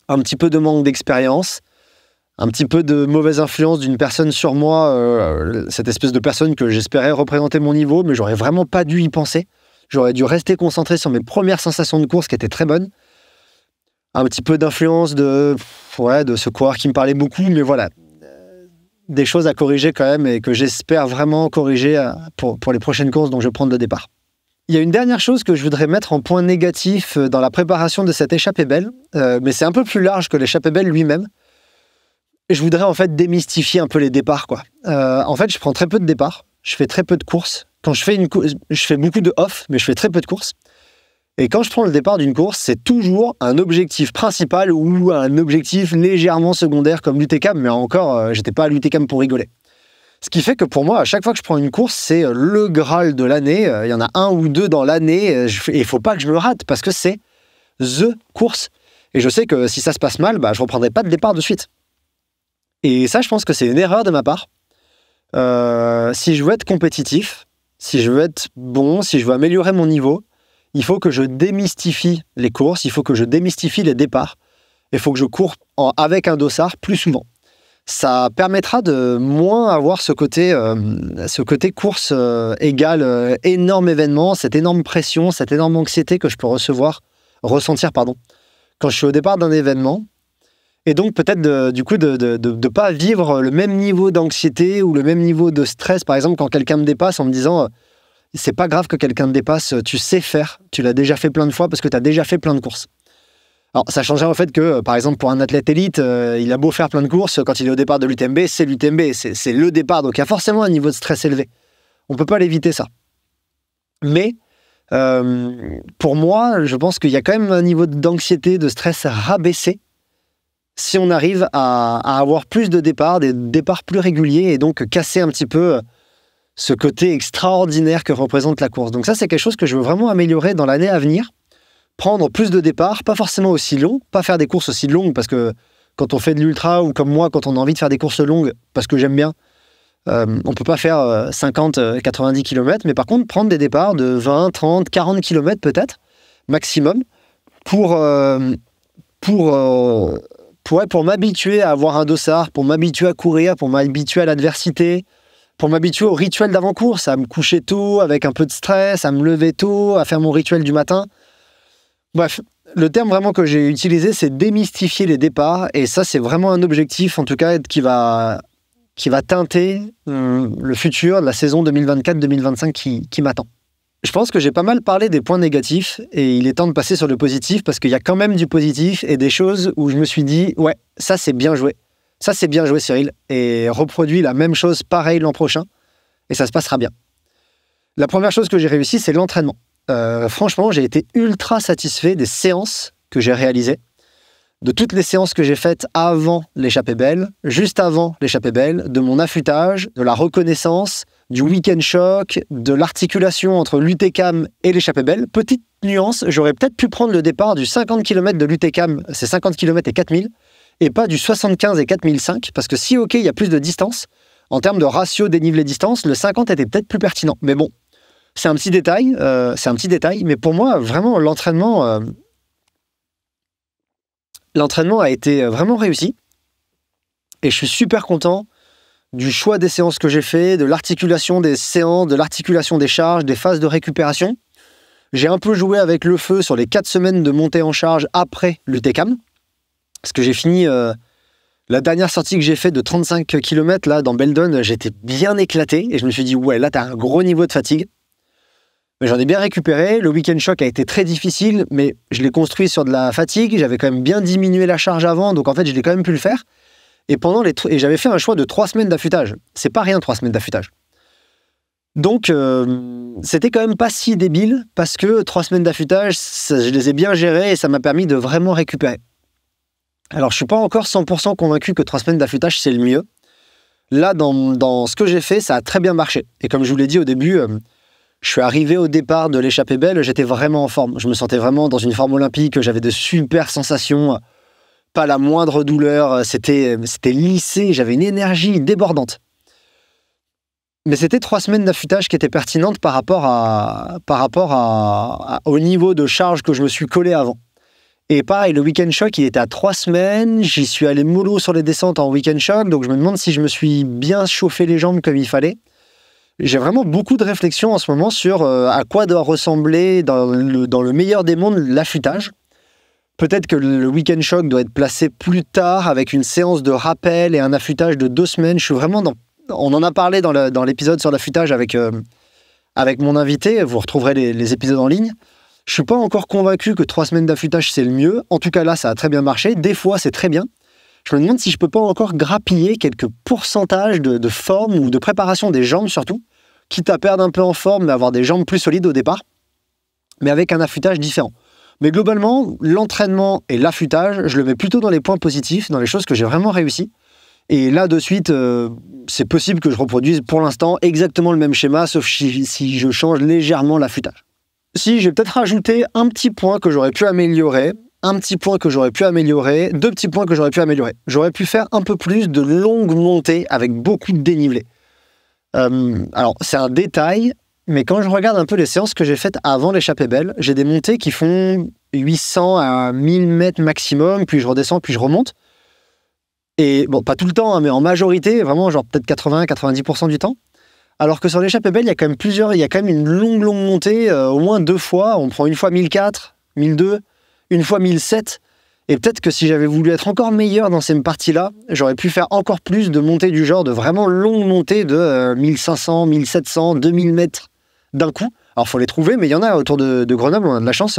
Un petit peu de manque d'expérience, un petit peu de mauvaise influence d'une personne sur moi, cette espèce de personne que j'espérais représenter mon niveau, mais j'aurais vraiment pas dû y penser. J'aurais dû rester concentré sur mes premières sensations de course qui étaient très bonnes. Un petit peu d'influence de ce coureur qui me parlait beaucoup, mais voilà. Des choses à corriger quand même, et que j'espère vraiment corriger pour les prochaines courses dont je vais prendre le départ. Il y a une dernière chose que je voudrais mettre en point négatif dans la préparation de cette échappée belle, mais c'est un peu plus large que l'échappée belle lui-même. Et je voudrais en fait démystifier un peu les départs, quoi. En fait, je prends très peu de départs, je fais très peu de courses. Quand je fais je fais beaucoup de off, mais je fais très peu de courses. Et quand je prends le départ d'une course, c'est toujours un objectif principal ou un objectif légèrement secondaire comme l'UTCAM, mais encore, j'étais pas à l'UTCAM pour rigoler. Ce qui fait que pour moi, à chaque fois que je prends une course, c'est le Graal de l'année. Il y en a 1 ou 2 dans l'année, et il faut pas que je me rate, parce que c'est THE course. Et je sais que si ça se passe mal, je reprendrai pas de départ de suite. Et ça, je pense que c'est une erreur de ma part. Si je veux être compétitif, si je veux être bon, si je veux améliorer mon niveau, il faut que je démystifie les courses, il faut que je démystifie les départs. Il faut que je cours avec un dossard plus souvent. Ça permettra de moins avoir ce côté course égale énorme événement, cette énorme pression, cette énorme anxiété que je peux ressentir quand je suis au départ d'un événement. Et donc peut-être de pas vivre le même niveau d'anxiété ou le même niveau de stress, par exemple, quand quelqu'un me dépasse, en me disant c'est pas grave que quelqu'un te dépasse, tu sais faire, tu l'as déjà fait plein de fois parce que tu as déjà fait plein de courses. Alors ça changerait au fait que, par exemple, pour un athlète élite, il a beau faire plein de courses, quand il est au départ de l'UTMB, c'est l'UTMB, c'est le départ, donc il y a forcément un niveau de stress élevé. On peut pas l'éviter, ça. Mais pour moi, je pense qu'il y a quand même un niveau d'anxiété, de stress rabaissé, si on arrive à avoir plus de départs, des départs plus réguliers, et donc casser un petit peu ce côté extraordinaire que représente la course. Donc ça, c'est quelque chose que je veux vraiment améliorer dans l'année à venir. Prendre plus de départs, pas forcément aussi longs, pas faire des courses aussi longues, parce que quand on fait de l'ultra, ou comme moi, quand on a envie de faire des courses longues, parce que j'aime bien, on peut pas faire 50, 90 km, mais par contre, prendre des départs de 20, 30, 40 km peut-être, maximum, pour m'habituer à avoir un dossard, pour m'habituer à courir, pour m'habituer à l'adversité, pour m'habituer au rituel d'avant-course, à me coucher tôt, avec un peu de stress, à me lever tôt, à faire mon rituel du matin. Bref, le terme vraiment que j'ai utilisé, c'est démystifier les départs, et ça, c'est vraiment un objectif, en tout cas, qui va teinter le futur de la saison 2024-2025 qui m'attend. Je pense que j'ai pas mal parlé des points négatifs, et il est temps de passer sur le positif, parce qu'il y a quand même du positif et des choses où je me suis dit, ouais, ça c'est bien joué. Ça c'est bien joué, Cyril, et reproduis la même chose pareil l'an prochain, et ça se passera bien. La première chose que j'ai réussi, c'est l'entraînement. Franchement, j'ai été ultra satisfait des séances que j'ai réalisées, de toutes les séances que j'ai faites avant l'échappée belle, juste avant l'échappée belle, de mon affûtage, de la reconnaissance, du week-end choc, de l'articulation entre l'UTCAM et l'échappée belle. Petite nuance, j'aurais peut-être pu prendre le départ du 50 km de l'UTCAM, c'est 50 km et 4000, et pas du 75 et 4005, parce que si, ok, il y a plus de distance, en termes de ratio dénivelé-distance, le 50 était peut-être plus pertinent. Mais bon, c'est un petit détail, mais pour moi, vraiment, l'entraînement a été vraiment réussi, et je suis super content du choix des séances que j'ai fait, de l'articulation des séances, de l'articulation des charges, des phases de récupération. J'ai un peu joué avec le feu sur les 4 semaines de montée en charge après l'UTCAM, parce que j'ai fini la dernière sortie que j'ai fait de 35 km là, dans Beldon, j'étais bien éclaté, et je me suis dit, ouais, là, t'as un gros niveau de fatigue. Mais j'en ai bien récupéré, le week-end choc a été très difficile, mais je l'ai construit sur de la fatigue, j'avais quand même bien diminué la charge avant, donc en fait, je l'ai quand même pu le faire. Et j'avais fait un choix de 3 semaines d'affûtage. C'est pas rien, 3 semaines d'affûtage. Donc, c'était quand même pas si débile, parce que 3 semaines d'affûtage, je les ai bien gérées et ça m'a permis de vraiment récupérer. Alors, je suis pas encore 100% convaincu que 3 semaines d'affûtage, c'est le mieux. Là, dans ce que j'ai fait, ça a très bien marché. Et comme je vous l'ai dit au début, je suis arrivé au départ de l'échappée belle, j'étais vraiment en forme. Je me sentais vraiment dans une forme olympique, j'avais de super sensations, pas la moindre douleur, c'était lissé, j'avais une énergie débordante. Mais c'était 3 semaines d'affûtage qui étaient pertinentes par rapport au niveau de charge que je me suis collé avant. Et pareil, le week-end choc, il était à 3 semaines, j'y suis allé mollo sur les descentes en week-end choc, donc je me demande si je me suis bien chauffé les jambes comme il fallait. J'ai vraiment beaucoup de réflexions en ce moment sur à quoi doit ressembler dans le meilleur des mondes l'affûtage. Peut-être que le week-end choc doit être placé plus tard avec une séance de rappel et un affûtage de 2 semaines. Je suis vraiment on en a parlé dans l'épisode sur l'affûtage avec mon invité. Vous retrouverez les épisodes en ligne. Je suis pas encore convaincu que 3 semaines d'affûtage, c'est le mieux. En tout cas, là, ça a très bien marché. Des fois, c'est très bien. Je me demande si je peux pas encore grappiller quelques pourcentages de forme ou de préparation des jambes surtout, quitte à perdre un peu en forme, mais avoir des jambes plus solides au départ, mais avec un affûtage différent. Mais globalement, l'entraînement et l'affûtage, je le mets plutôt dans les points positifs, dans les choses que j'ai vraiment réussi. Et là, de suite, c'est possible que je reproduise pour l'instant exactement le même schéma, sauf si je change légèrement l'affûtage. Si, je vais peut-être rajouter un petit point que j'aurais pu améliorer, deux petits points que j'aurais pu améliorer. J'aurais pu faire un peu plus de longues montées avec beaucoup de dénivelé. Alors, c'est un détail, mais quand je regarde un peu les séances que j'ai faites avant l'échappée belle, j'ai des montées qui font 800 à 1000 mètres maximum, puis je redescends, puis je remonte. Et bon, pas tout le temps, hein, mais en majorité, vraiment genre peut-être 80-90% du temps. Alors que sur l'échappée belle, il y a quand même une longue montée, au moins 2 fois. On prend une fois 1004, 1002, une fois 1007. Et peut-être que si j'avais voulu être encore meilleur dans ces parties-là, j'aurais pu faire encore plus de montées du genre, de vraiment longues montées de 1500, 1700, 2000 mètres d'un coup. Alors, il faut les trouver, mais il y en a autour de Grenoble, on a de la chance.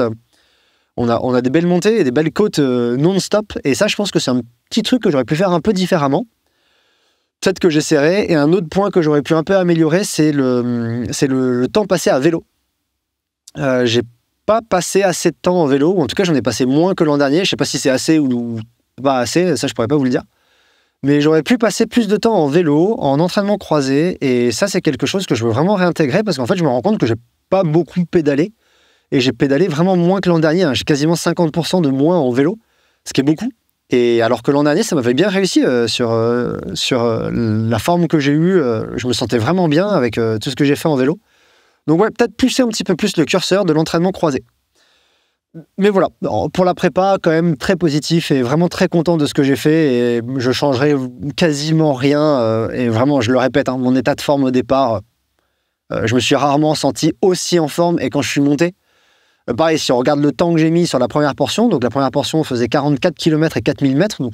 On a des belles montées et des belles côtes non-stop. Et ça, je pense que c'est un petit truc que j'aurais pu faire un peu différemment. Peut-être que j'essaierai. Et un autre point que j'aurais pu un peu améliorer, c'est le temps passé à vélo. J'ai pas passé assez de temps en vélo, ou en tout cas j'en ai passé moins que l'an dernier. Je sais pas si c'est assez ou pas assez, ça je pourrais pas vous le dire. Mais j'aurais pu passer plus de temps en vélo, en entraînement croisé, et ça c'est quelque chose que je veux vraiment réintégrer parce qu'en fait je me rends compte que j'ai pas beaucoup pédalé, et j'ai pédalé vraiment moins que l'an dernier. J'ai quasiment 50% de moins en vélo, ce qui est beaucoup. Et alors que l'an dernier, ça m'avait bien réussi sur la forme que j'ai eue. Je me sentais vraiment bien avec tout ce que j'ai fait en vélo. Donc ouais, peut-être pousser un petit peu plus le curseur de l'entraînement croisé. Mais voilà, pour la prépa, quand même très positif et vraiment très content de ce que j'ai fait. Et je changerai quasiment rien. Et vraiment, je le répète, hein, mon état de forme au départ, je me suis rarement senti aussi en forme. Et quand je suis monté, pareil, si on regarde le temps que j'ai mis sur la première portion, donc la première portion faisait 44 km et 4000 mètres, donc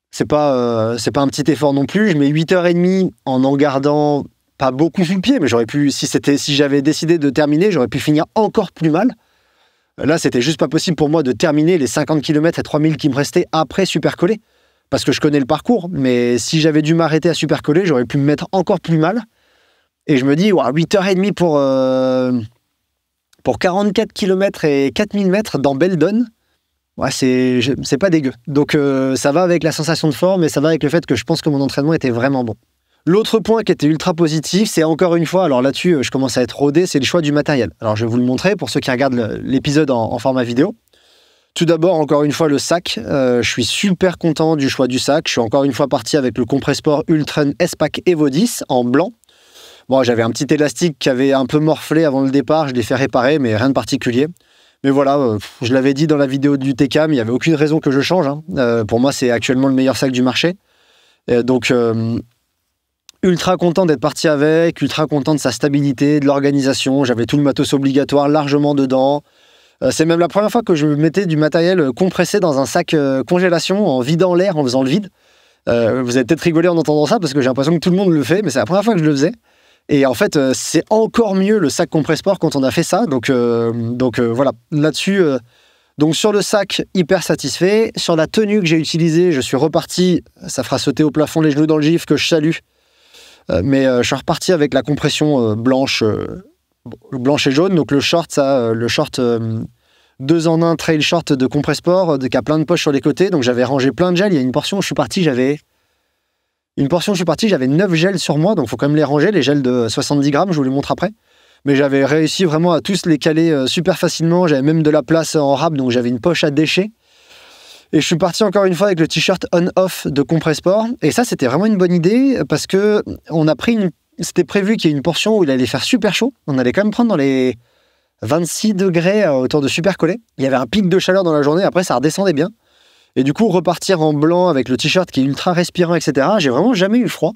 c'est pas un petit effort non plus. Je mets 8h30 en gardant pas beaucoup sous le pied, mais j'aurais pu, si j'avais décidé de terminer, j'aurais pu finir encore plus mal. Là, c'était juste pas possible pour moi de terminer les 50 km et 3000 qui me restaient après Supercolé, parce que je connais le parcours, mais si j'avais dû m'arrêter à Supercolé, j'aurais pu me mettre encore plus mal. Et je me dis, 8h30 pour 44 km et 4000 mètres dans Beldon, ouais, c'est pas dégueu. Donc ça va avec la sensation de forme et ça va avec le fait que je pense que mon entraînement était vraiment bon. L'autre point qui était ultra positif, c'est encore une fois, alors là-dessus je commence à être rodé, c'est le choix du matériel. Alors je vais vous le montrer pour ceux qui regardent l'épisode en format vidéo. Tout d'abord, encore une fois, le sac. Je suis super content du choix du sac. Je suis encore une fois parti avec le Compressport Ultrun S-Pack Evo 10 en blanc. Bon, j'avais un petit élastique qui avait un peu morflé avant le départ. Je l'ai fait réparer, mais rien de particulier. Mais voilà, je l'avais dit dans la vidéo du TK, mais il n'y avait aucune raison que je change. Pour moi, c'est actuellement le meilleur sac du marché. Donc, ultra content d'être parti avec, ultra content de sa stabilité, de l'organisation. J'avais tout le matos obligatoire largement dedans. C'est même la première fois que je mettais du matériel compressé dans un sac congélation en vidant l'air, en faisant le vide. Vous allez peut-être rigoler en entendant ça parce que j'ai l'impression que tout le monde le fait, mais c'est la première fois que je le faisais. Et en fait, c'est encore mieux le sac Compressport quand on a fait ça. Donc voilà, là-dessus, donc sur le sac, hyper satisfait. Sur la tenue que j'ai utilisée, je suis reparti, ça fera sauter au plafond les genoux dans le gif que je salue. Mais je suis reparti avec la compression blanche et jaune. Donc le short, le short 2 en 1 trail short de Compressport, qui a plein de poches sur les côtés. Donc j'avais rangé plein de gels. Il y a une portion où je suis parti, j'avais 9 gels sur moi, donc il faut quand même les ranger, les gels de 70 grammes, je vous les montre après. Mais j'avais réussi vraiment à tous les caler super facilement, j'avais même de la place en rab, donc j'avais une poche à déchets. Et je suis parti encore une fois avec le t-shirt on-off de Compressport, et ça c'était vraiment une bonne idée, parce que c'était prévu qu'il y ait une portion où il allait faire super chaud, on allait quand même prendre dans les 26 degrés autour de super collé. Il y avait un pic de chaleur dans la journée, après ça redescendait bien. Et du coup, repartir en blanc avec le t-shirt qui est ultra respirant, etc., j'ai vraiment jamais eu froid.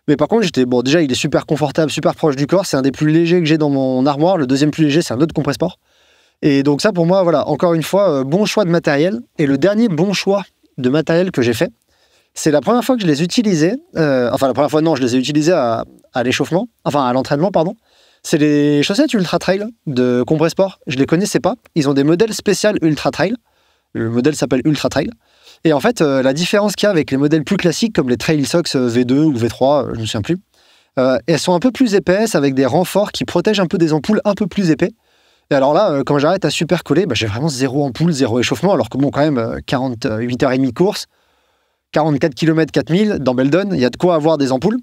Mais par contre, déjà, il est super confortable, super proche du corps. C'est un des plus légers que j'ai dans mon armoire. Le deuxième plus léger, c'est un autre Compressport. Et donc ça, pour moi, voilà, encore une fois, bon choix de matériel. Et le dernier bon choix de matériel que j'ai fait, c'est la première fois que je les utilisais. Enfin, la première fois, non, je les ai utilisés à l'échauffement. Enfin, à l'entraînement, pardon. C'est les chaussettes Ultra Trail de Compressport. Je les connaissais pas. Ils ont des modèles spéciaux Ultra Trail. Le modèle s'appelle Ultra Trail. Et en fait, la différence qu'il y a avec les modèles plus classiques, comme les Trail Socks V2 ou V3, je ne me souviens plus, elles sont un peu plus épaisses, avec des renforts qui protègent un peu des ampoules un peu plus épais. Et alors là, quand j'arrête à super coller, j'ai vraiment 0 ampoule, 0 échauffement, alors que bon, quand même, 48h30 de course, 44 km 4000, dans Beldon, il y a de quoi avoir des ampoules.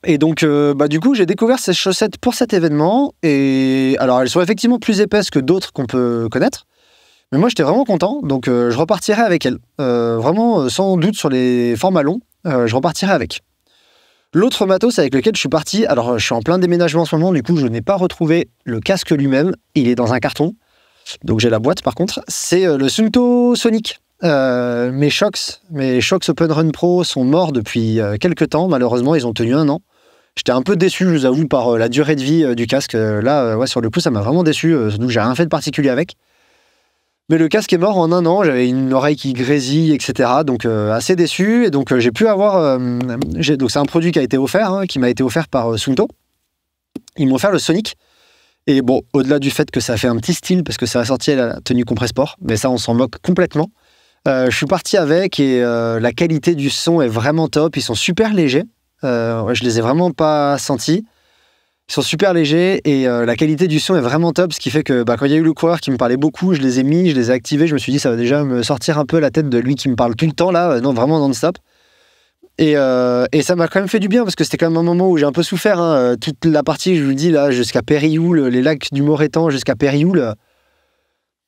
Et donc, du coup, j'ai découvert ces chaussettes pour cet événement. Et alors, elles sont effectivement plus épaisses que d'autres qu'on peut connaître. Mais moi, j'étais vraiment content, donc je repartirai avec elle. Vraiment, sans doute sur les formats longs, je repartirai avec. L'autre matos avec lequel je suis parti, alors je suis en plein déménagement en ce moment, du coup, je n'ai pas retrouvé le casque lui-même. Il est dans un carton, donc j'ai la boîte par contre. C'est le Suunto Sonic. Mes Shox Open Run Pro sont morts depuis quelques temps. Malheureusement, ils ont tenu 1 an. J'étais un peu déçu, je vous avoue, par la durée de vie du casque. Là, sur le coup, ça m'a vraiment déçu. Surtout que j'ai rien fait de particulier avec. Mais le casque est mort en 1 an, j'avais une oreille qui grésille, etc. Donc assez déçu. Et donc j'ai pu avoir... donc c'est un produit qui a été offert, qui m'a été offert par Suunto. Ils m'ont offert le Sonic. Et bon, au-delà du fait que ça fait un petit style, parce que ça a sorti à la tenue Compressport, mais ça on s'en moque complètement. Je suis parti avec et la qualité du son est vraiment top. Ils sont super légers. Je les ai vraiment pas sentis. Ils sont super légers et la qualité du son est vraiment top, ce qui fait que quand il y a eu le coureur qui me parlait beaucoup, je les ai mis, je les ai activés, je me suis dit ça va déjà me sortir un peu la tête de lui qui me parle tout le temps là, non vraiment non-stop. Et ça m'a quand même fait du bien parce que c'était quand même un moment où j'ai un peu souffert, toute la partie, je vous le dis là, jusqu'à Périoul, les lacs du Morétan jusqu'à Périoul.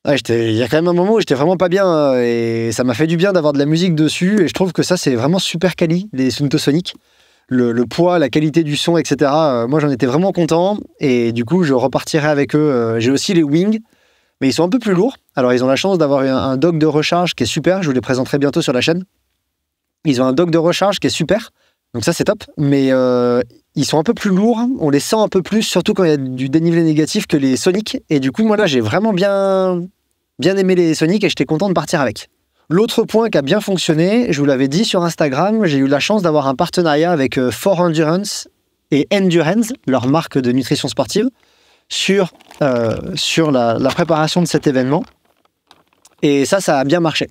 Il y a quand même un moment où j'étais vraiment pas bien et ça m'a fait du bien d'avoir de la musique dessus et je trouve que ça c'est vraiment super quali, les Suunto Sonic. Le poids, la qualité du son, etc. Moi, j'en étais vraiment content. Et du coup, je repartirai avec eux. J'ai aussi les Wing, mais ils sont un peu plus lourds. Alors, ils ont la chance d'avoir un dock de recharge qui est super. Je vous les présenterai bientôt sur la chaîne. Ils ont un dock de recharge qui est super. Donc ça, c'est top. Mais ils sont un peu plus lourds. On les sent un peu plus, surtout quand il y a du dénivelé négatif, que les Sonic. Et du coup, moi, là, j'ai vraiment bien aimé les Sonic et j'étais content de partir avec. L'autre point qui a bien fonctionné, je vous l'avais dit sur Instagram, j'ai eu la chance d'avoir un partenariat avec For Endurance et Endurance, leur marque de nutrition sportive, sur la préparation de cet événement. Et ça a bien marché.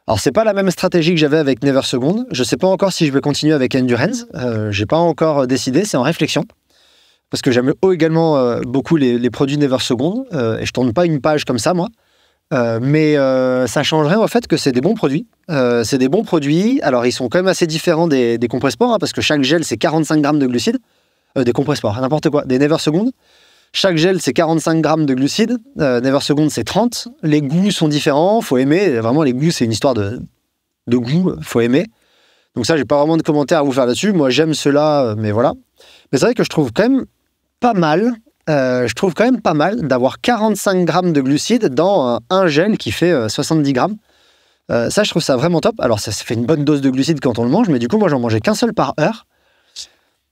Alors, c'est pas la même stratégie que j'avais avec Never Second. Je sais pas encore si je vais continuer avec Endurance. J'ai pas encore décidé, c'est en réflexion. Parce que j'aime également beaucoup les produits Never Second. Et je tourne pas une page comme ça, moi. Mais ça changerait au fait que c'est des bons produits. C'est des bons produits. Alors, ils sont quand même assez différents des Compressport, parce que chaque gel, c'est 45 grammes de glucides. Des Compressport, n'importe quoi. Des Never Second. Chaque gel, c'est 45 grammes de glucides. Never Second, c'est 30. Les goûts sont différents. Faut aimer. Vraiment, les goûts, c'est une histoire de goût. Faut aimer. Donc ça, j'ai pas vraiment de commentaires à vous faire là-dessus. Moi, j'aime cela, mais voilà. Mais c'est vrai que je trouve quand même pas mal. D'avoir 45 grammes de glucides dans un gel qui fait 70 grammes. Ça, je trouve ça vraiment top. Alors, ça fait une bonne dose de glucides quand on le mange, mais du coup, moi, j'en mangeais qu'un seul par heure.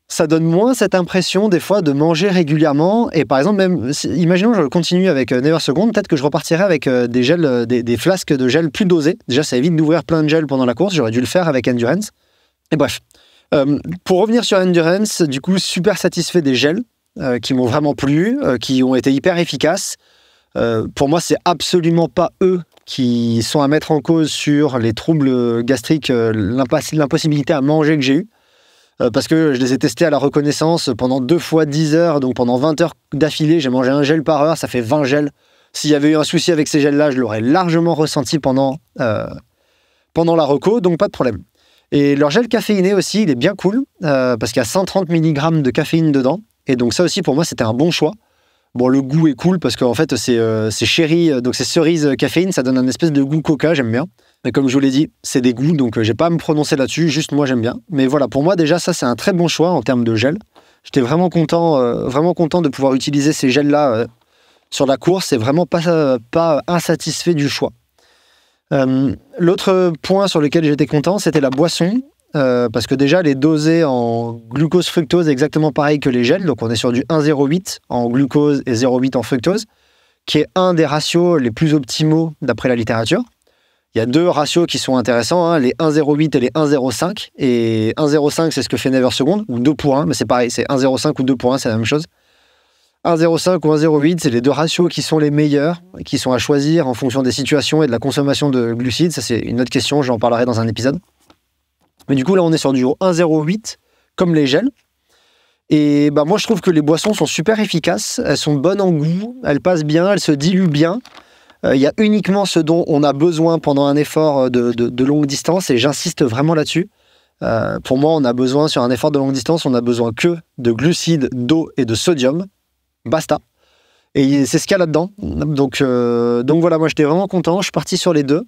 Ça donne moins cette impression, des fois, de manger régulièrement. Et par exemple, même, imaginons que je continue avec Never Second, peut-être que je repartirai avec des gels, des flasques de gel plus dosés. Déjà, ça évite d'ouvrir plein de gels pendant la course. J'aurais dû le faire avec Endurance. Et bref. Pour revenir sur Endurance, du coup, super satisfait des gels qui m'ont vraiment plu, qui ont été hyper efficaces. Pour moi, c'est absolument pas eux qui sont à mettre en cause sur les troubles gastriques, l'impossibilité à manger que j'ai eu. Parce que je les ai testés à la reconnaissance pendant 2 fois 10 heures, donc pendant 20 heures d'affilée, j'ai mangé un gel par heure, ça fait 20 gels. S'il y avait eu un souci avec ces gels-là, je l'aurais largement ressenti pendant la reco, donc pas de problème. Et leur gel caféiné aussi, il est bien cool, parce qu'il y a 130 mg de caféine dedans, et donc ça aussi pour moi c'était un bon choix. Bon, le goût est cool parce qu'en fait c'est cherry, donc c'est cerise caféine, ça donne un espèce de goût coca, j'aime bien. Mais comme je vous l'ai dit, c'est des goûts, donc j'ai pas à me prononcer là-dessus, juste moi j'aime bien. Mais voilà, pour moi déjà ça c'est un très bon choix en termes de gel. J'étais vraiment content de pouvoir utiliser ces gels-là sur la course et vraiment pas insatisfait du choix. L'autre point sur lequel j'étais content, c'était la boisson. Parce que déjà, elle est dosée en glucose-fructose exactement pareil que les gels. Donc, on est sur du 1,08 en glucose et 0,8 en fructose, qui est un des ratios les plus optimaux d'après la littérature. Il y a 2 ratios qui sont intéressants, hein, les 1,08 et les 1,05. Et 1,05, c'est ce que fait Never Second, ou 2 pour 1, mais c'est pareil, c'est 1,05 ou 2 pour 1, c'est la même chose. 1,05 ou 1,08, c'est les 2 ratios qui sont les meilleurs, qui sont à choisir en fonction des situations et de la consommation de glucides. Ça, c'est une autre question, j'en parlerai dans un épisode. Mais du coup, là, on est sur du 1,08, comme les gels. Et bah, moi, je trouve que les boissons sont super efficaces. Elles sont bonnes en goût, elles passent bien, elles se diluent bien. Il y a uniquement ce dont on a besoin pendant un effort de longue distance, et j'insiste vraiment là-dessus. Pour moi, on a besoin, sur un effort de longue distance, on a besoin que de glucides, d'eau et de sodium. Basta. Et c'est ce qu'il y a là-dedans. Donc voilà, moi, j'étais vraiment content. Je suis parti sur les 2.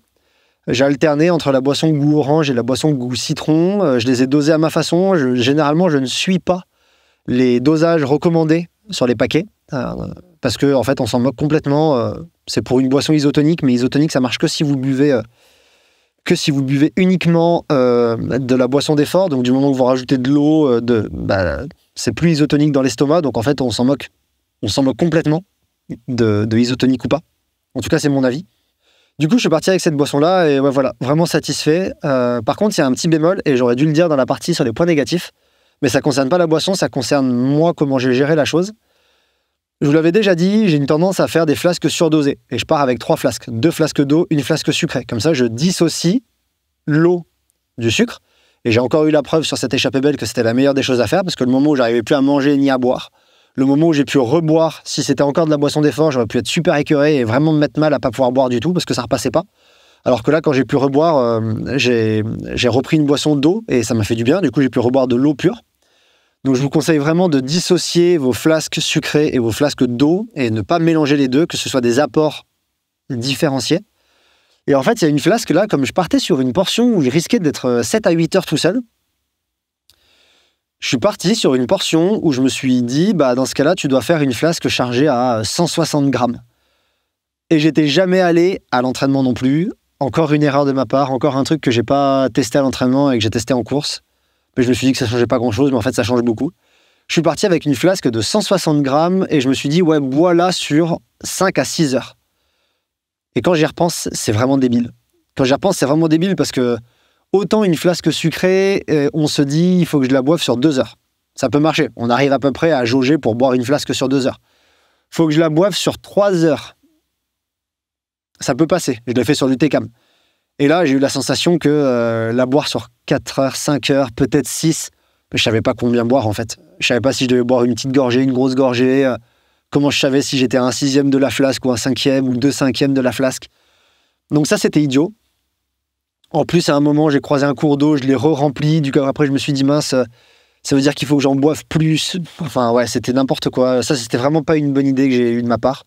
J'ai alterné entre la boisson goût orange et la boisson goût citron. Je les ai dosés à ma façon. Généralement, je ne suis pas les dosages recommandés sur les paquets. Parce qu'en fait, on s'en moque complètement. C'est pour une boisson isotonique, mais isotonique, ça marche que si vous buvez uniquement de la boisson d'effort. Donc, du moment où vous rajoutez de l'eau, c'est plus isotonique dans l'estomac. Donc, en fait, on s'en moque complètement de isotonique ou pas. En tout cas, c'est mon avis. Du coup, je suis parti avec cette boisson-là et ouais, voilà, vraiment satisfait. Par contre, il y a un petit bémol et j'aurais dû le dire dans la partie sur les points négatifs, mais ça ne concerne pas la boisson, ça concerne moi, comment j'ai géré la chose. Je vous l'avais déjà dit, j'ai une tendance à faire des flasques surdosées et je pars avec 3 flasques, 2 flasques d'eau, une flasque sucrée. Comme ça, je dissocie l'eau du sucre et j'ai encore eu la preuve sur cette échappée belle que c'était la meilleure des choses à faire parce que le moment où j'arrivais plus à manger ni à boire, le moment où j'ai pu reboire, si c'était encore de la boisson d'effort, j'aurais pu être super écœuré et vraiment me mettre mal à pas pouvoir boire du tout parce que ça repassait pas. Alors que là, quand j'ai pu reboire, j'ai repris une boisson d'eau et ça m'a fait du bien. Du coup, j'ai pu reboire de l'eau pure. Donc, je vous conseille vraiment de dissocier vos flasques sucrées et vos flasques d'eau et ne pas mélanger les deux, que ce soit des apports différenciés. Et en fait, il y a une flasque là, comme je partais sur une portion où je risquais d'être 7 à 8 heures tout seul, je suis parti sur une portion où je me suis dit, bah, dans ce cas-là, tu dois faire une flasque chargée à 160 grammes. Et j'étais jamais allé à l'entraînement non plus. Encore une erreur de ma part, encore un truc que j'ai pas testé à l'entraînement et que j'ai testé en course. Mais je me suis dit que ça changeait pas grand-chose, mais en fait, ça change beaucoup. Je suis parti avec une flasque de 160 grammes et je me suis dit, ouais, bois-la sur 5 à 6 heures. Et quand j'y repense, c'est vraiment débile. Quand j'y repense, c'est vraiment débile parce que autant une flasque sucrée, on se dit, il faut que je la boive sur 2 heures. Ça peut marcher. On arrive à peu près à jauger pour boire une flasque sur 2 heures. Il faut que je la boive sur 3 heures. Ça peut passer. Je l'ai fait sur du TCAM. Et là, j'ai eu la sensation que la boire sur 4 heures, 5 heures, peut-être 6, mais je savais pas combien boire en fait. Je savais pas si je devais boire une petite gorgée, une grosse gorgée. Comment je savais si j'étais à 1/6 de la flasque ou 1/5 ou 2/5 de la flasque. Donc ça, c'était idiot. En plus, à un moment, j'ai croisé un cours d'eau, je l'ai re-rempli. Du coup, après, je me suis dit, mince, Ça veut dire qu'il faut que j'en boive plus. Enfin, ouais, c'était n'importe quoi. Ça, c'était vraiment pas une bonne idée que j'ai eue de ma part.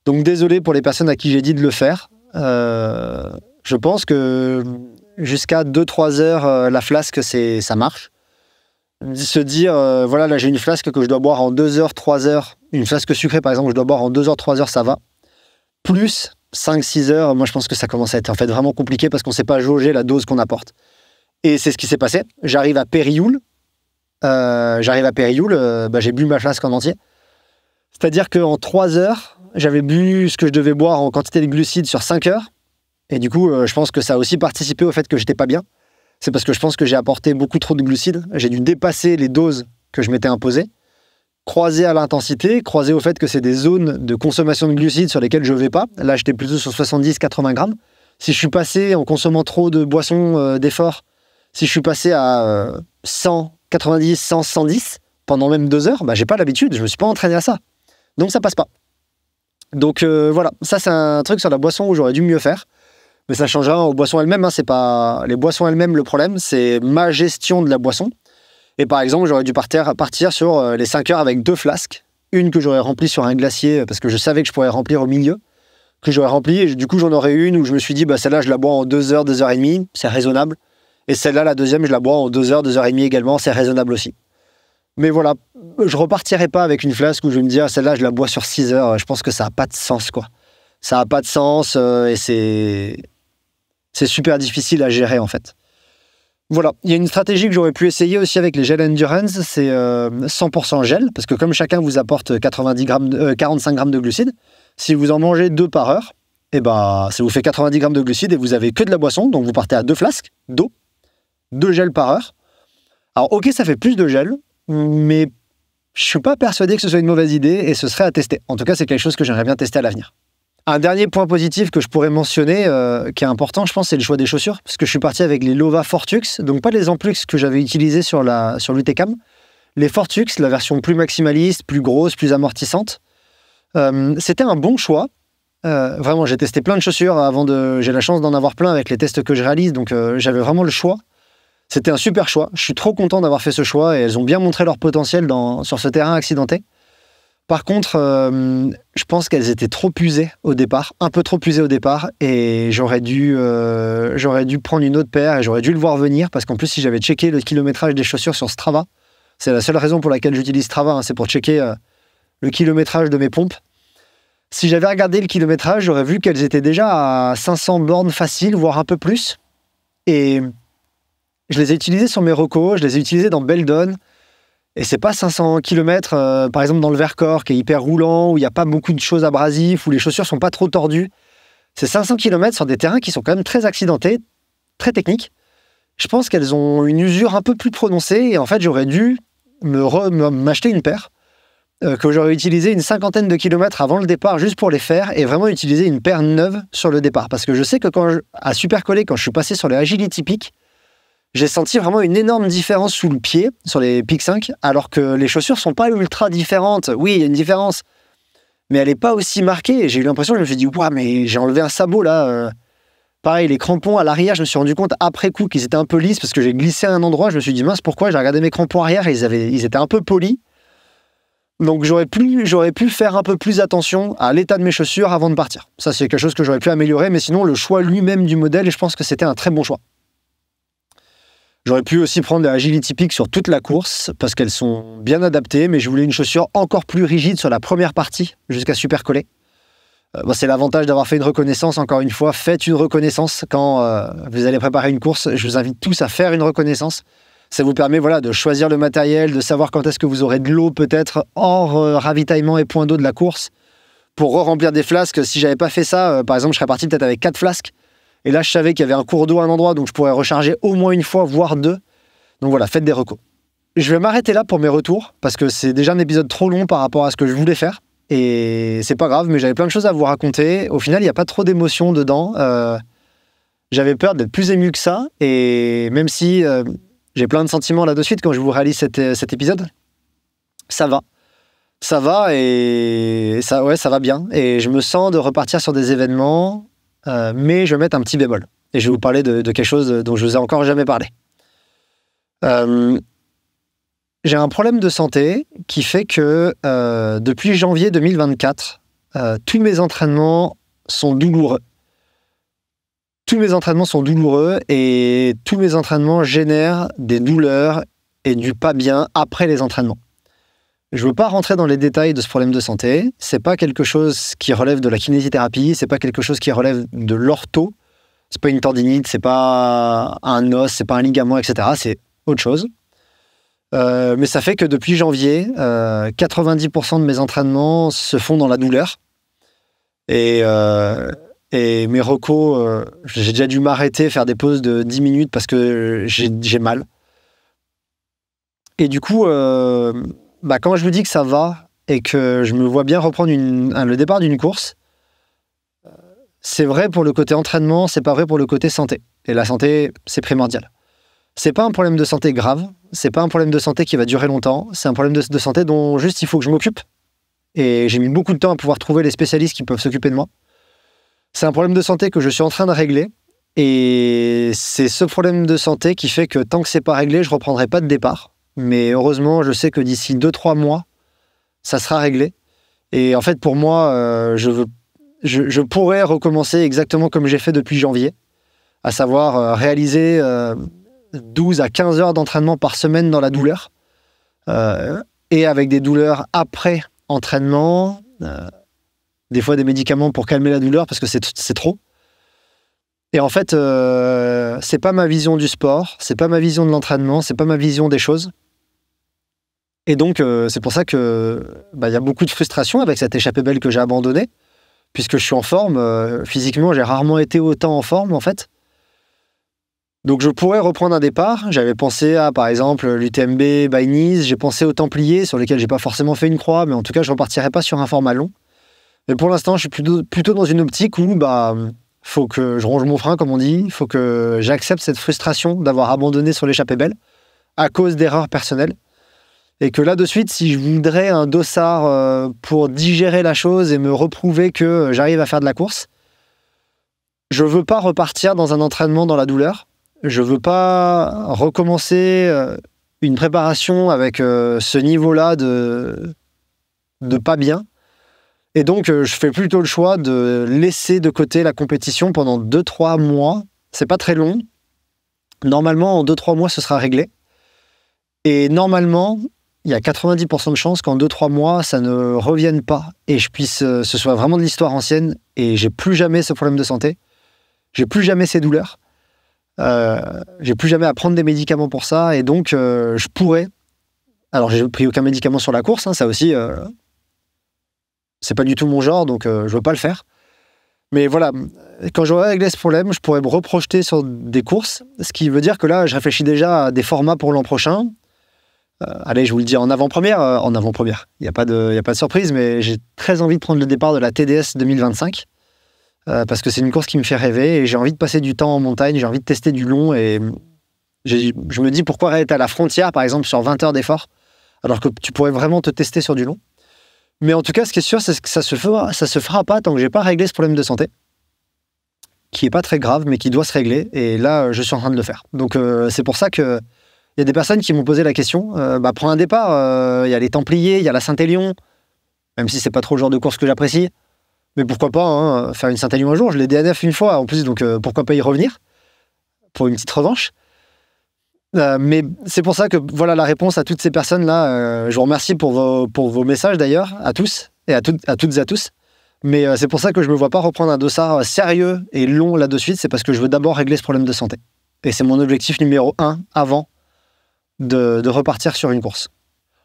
Donc, désolé pour les personnes à qui j'ai dit de le faire. Je pense que jusqu'à 2-3 heures, la flasque, ça marche. Se dire, voilà, là, j'ai une flasque que je dois boire en 2 heures, 3 heures. Une flasque sucrée, par exemple, que je dois boire en 2 heures, 3 heures, ça va. Plus 5-6 heures, moi, je pense que ça commence à être en fait vraiment compliqué parce qu'on ne sait pas jauger la dose qu'on apporte. Et c'est ce qui s'est passé. J'arrive à Périoul. J'ai bu ma flasque en entier. C'est-à-dire qu'en 3 heures, j'avais bu ce que je devais boire en quantité de glucides sur 5 heures. Et du coup, je pense que ça a aussi participé au fait que j'étais pas bien. C'est parce que je pense que j'ai apporté beaucoup trop de glucides. J'ai dû dépasser les doses que je m'étais imposées. Croisé à l'intensité, croisé au fait que c'est des zones de consommation de glucides sur lesquelles je ne vais pas. Là, j'étais plutôt sur 70-80 grammes. Si je suis passé en consommant trop de boissons d'effort, si je suis passé à 100, 90, 100, 110 pendant même 2 heures, j'ai pas l'habitude, je me suis pas entraîné à ça. Donc ça passe pas. Donc voilà, ça c'est un truc sur la boisson où j'aurais dû mieux faire. Mais ça changera aux boissons elles-mêmes, hein. C'est pas les boissons elles-mêmes le problème, c'est ma gestion de la boisson. Et par exemple, j'aurais dû partir sur les 5 heures avec 2 flasques. Une que j'aurais remplie sur un glacier, parce que je savais que je pourrais remplir au milieu, que j'aurais remplie, et du coup j'en aurais une où je me suis dit, celle-là je la bois en 2 heures, 2 heures et demie, c'est raisonnable. Et celle-là, la deuxième, je la bois en 2 heures, 2 heures et demie également, c'est raisonnable aussi. Mais voilà, je repartirai pas avec une flasque où je vais me dire, celle-là je la bois sur 6 heures, je pense que ça n'a pas de sens, quoi. Ça n'a pas de sens, et c'est super difficile à gérer en fait. Voilà, il y a une stratégie que j'aurais pu essayer aussi avec les gels endurance, c'est 100% gel, parce que comme chacun vous apporte 45 grammes de glucides, si vous en mangez 2 par heure, ça vous fait 90 grammes de glucides et vous avez que de la boisson, donc vous partez à 2 flasques d'eau, 2 gels par heure. Alors ok, ça fait plus de gel, mais je suis pas persuadé que ce soit une mauvaise idée et ce serait à tester. En tout cas, c'est quelque chose que j'aimerais bien tester à l'avenir. Un dernier point positif que je pourrais mentionner, qui est important, je pense, c'est le choix des chaussures. Parce que je suis parti avec les Lova Fortux, donc pas les Amplux que j'avais utilisés sur l'UTCAM. Les Fortux, la version plus maximaliste, plus grosse, plus amortissante. C'était un bon choix. Vraiment, j'ai testé plein de chaussures j'ai la chance d'en avoir plein avec les tests que je réalise, donc j'avais vraiment le choix. C'était un super choix. Je suis trop content d'avoir fait ce choix et elles ont bien montré leur potentiel sur ce terrain accidenté. Par contre, je pense qu'elles étaient trop usées au départ, un peu trop usées au départ, et j'aurais dû prendre une autre paire et j'aurais dû le voir venir, parce qu'en plus, si j'avais checké le kilométrage des chaussures sur Strava, c'est la seule raison pour laquelle j'utilise Strava, hein, c'est pour checker le kilométrage de mes pompes. Si j'avais regardé le kilométrage, j'aurais vu qu'elles étaient déjà à 500 bornes faciles, voire un peu plus. Et je les ai utilisées sur mes recos, je les ai utilisées dans Beldon. Et c'est pas 500 km, par exemple dans le Vercors, qui est hyper roulant, où il n'y a pas beaucoup de choses abrasives, où les chaussures sont pas trop tordues. C'est 500 km sur des terrains qui sont quand même très accidentés, très techniques. Je pense qu'elles ont une usure un peu plus prononcée, et en fait, j'aurais dû m'acheter une paire, que j'aurais utilisé une 50aine de kilomètres avant le départ, juste pour les faire, et vraiment utiliser une paire neuve sur le départ. Parce que je sais que à Supercolé, quand je suis passé sur les Agility Peak, j'ai senti vraiment une énorme différence sous le pied, sur les Peak 5, alors que les chaussures sont pas ultra différentes. Oui, il y a une différence, mais elle n'est pas aussi marquée. J'ai eu l'impression, je me suis dit, ouah, mais j'ai enlevé un sabot là. Pareil, les crampons à l'arrière, je me suis rendu compte après coup qu'ils étaient un peu lisses, parce que j'ai glissé à un endroit, je me suis dit, mince, pourquoi? J'ai regardé mes crampons arrière et ils étaient un peu polis. Donc j'aurais pu faire un peu plus attention à l'état de mes chaussures avant de partir. Ça, c'est quelque chose que j'aurais pu améliorer, mais sinon, le choix lui-même du modèle, je pense que c'était un très bon choix. J'aurais pu aussi prendre les Agility Peak sur toute la course, parce qu'elles sont bien adaptées, mais je voulais une chaussure encore plus rigide sur la première partie, jusqu'à Supercolé. C'est l'avantage d'avoir fait une reconnaissance, encore une fois. Faites une reconnaissance quand vous allez préparer une course. Je vous invite tous à faire une reconnaissance. Ça vous permet de choisir le matériel, de savoir quand est-ce que vous aurez de l'eau peut-être hors ravitaillement et point d'eau de la course, pour remplir des flasques. Si j'avais pas fait ça, par exemple, je serais parti peut-être avec 4 flasques. Et là, je savais qu'il y avait un cours d'eau à un endroit, donc je pourrais recharger au moins une fois, voire 2. Donc voilà, faites des recos. Je vais m'arrêter là pour mes retours, parce que c'est déjà un épisode trop long par rapport à ce que je voulais faire. Et c'est pas grave, mais j'avais plein de choses à vous raconter. Au final, il n'y a pas trop d'émotions dedans. J'avais peur d'être plus ému que ça. Et même si j'ai plein de sentiments là de suite quand je vous réalise cet épisode, ça va. Ça va et ça va bien. Et je me sens de repartir sur des événements... mais je vais mettre un petit bémol. Et je vais vous parler de quelque chose dont je vous ai encore jamais parlé. j'ai un problème de santé qui fait que depuis janvier 2024, tous mes entraînements sont douloureux. Tous mes entraînements sont douloureux et tous mes entraînements génèrent des douleurs et du pas bien après les entraînements. Je veux pas rentrer dans les détails de ce problème de santé. C'est pas quelque chose qui relève de la kinésithérapie, c'est pas quelque chose qui relève de l'ortho. C'est pas une tendinite, c'est pas un os, c'est pas un ligament, etc. C'est autre chose. Mais ça fait que depuis janvier, 90% de mes entraînements se font dans la douleur. Et mes recos, j'ai déjà dû m'arrêter, faire des pauses de 10 minutes parce que j'ai mal. Et du coup, quand je vous dis que ça va et que je me vois bien reprendre le départ d'une course, c'est vrai pour le côté entraînement, c'est pas vrai pour le côté santé. Et la santé, c'est primordial. C'est pas un problème de santé grave, c'est pas un problème de santé qui va durer longtemps, c'est un problème de santé dont juste il faut que je m'occupe. Et j'ai mis beaucoup de temps à pouvoir trouver les spécialistes qui peuvent s'occuper de moi. C'est un problème de santé que je suis en train de régler. Et c'est ce problème de santé qui fait que tant que c'est pas réglé, je reprendrai pas de départ. Mais heureusement, je sais que d'ici 2-3 mois, ça sera réglé. Et en fait, pour moi, je pourrais recommencer exactement comme j'ai fait depuis janvier, à savoir réaliser 12 à 15 heures d'entraînement par semaine dans la douleur, et avec des douleurs après entraînement, des fois des médicaments pour calmer la douleur parce que c'est trop. Et en fait, c'est pas ma vision du sport, c'est pas ma vision de l'entraînement, c'est pas ma vision des choses. Et donc, c'est pour ça que y a beaucoup de frustration avec cette échappée belle que j'ai abandonnée, puisque je suis en forme. Physiquement, j'ai rarement été autant en forme, en fait. Donc, je pourrais reprendre un départ. J'avais pensé à, par exemple, l'UTMB by Nice. J'ai pensé aux Templiers, sur lesquels j'ai pas forcément fait une croix, mais en tout cas, je repartirai pas sur un format long. Mais pour l'instant, je suis plutôt dans une optique où faut que je ronge mon frein, comme on dit. Il faut que j'accepte cette frustration d'avoir abandonné sur l'échappée belle à cause d'erreurs personnelles. Et que là, de suite, si je voudrais un dossard pour digérer la chose et me reprouver que j'arrive à faire de la course, je veux pas repartir dans un entraînement dans la douleur. Je veux pas recommencer une préparation avec ce niveau-là de pas bien. Et donc, je fais plutôt le choix de laisser de côté la compétition pendant 2-3 mois. C'est pas très long. Normalement, en 2-3 mois, ce sera réglé. Et normalement, il y a 90% de chances qu'en 2-3 mois, ça ne revienne pas et ce soit vraiment de l'histoire ancienne et j'ai plus jamais ce problème de santé. J'ai plus jamais ces douleurs. J'ai plus jamais à prendre des médicaments pour ça et donc je pourrais. Alors, j'ai pris aucun médicament sur la course, ça aussi. C'est pas du tout mon genre, donc je veux pas le faire. Mais voilà, quand j'aurai réglé ce problème, je pourrais me reprojeter sur des courses, ce qui veut dire que là, je réfléchis déjà à des formats pour l'an prochain. Allez, je vous le dis en avant-première. Il n'y a pas de surprise, mais j'ai très envie de prendre le départ de la TDS 2025 parce que c'est une course qui me fait rêver et j'ai envie de passer du temps en montagne, j'ai envie de tester du long et je me dis pourquoi être à la frontière, par exemple, sur 20 heures d'effort, alors que tu pourrais vraiment te tester sur du long. Mais en tout cas, ce qui est sûr, c'est que ça se fera pas tant que j'ai pas réglé ce problème de santé, qui est pas très grave, mais qui doit se régler. Et là, je suis en train de le faire. Donc, c'est pour ça que il y a des personnes qui m'ont posé la question. Prends un départ. Il y a les Templiers, il y a la Saint-Élion, même si c'est pas trop le genre de course que j'apprécie. Mais pourquoi pas faire une Saint-Élion un jour. Je l'ai DNF une fois en plus, donc pourquoi pas y revenir pour une petite revanche. Mais c'est pour ça que voilà la réponse à toutes ces personnes-là. Je vous remercie pour vos messages d'ailleurs, à tous et à toutes et à tous. Mais c'est pour ça que je ne me vois pas reprendre un dossard sérieux et long là de suite. C'est parce que je veux d'abord régler ce problème de santé. Et c'est mon objectif numéro 1 avant de repartir sur une course.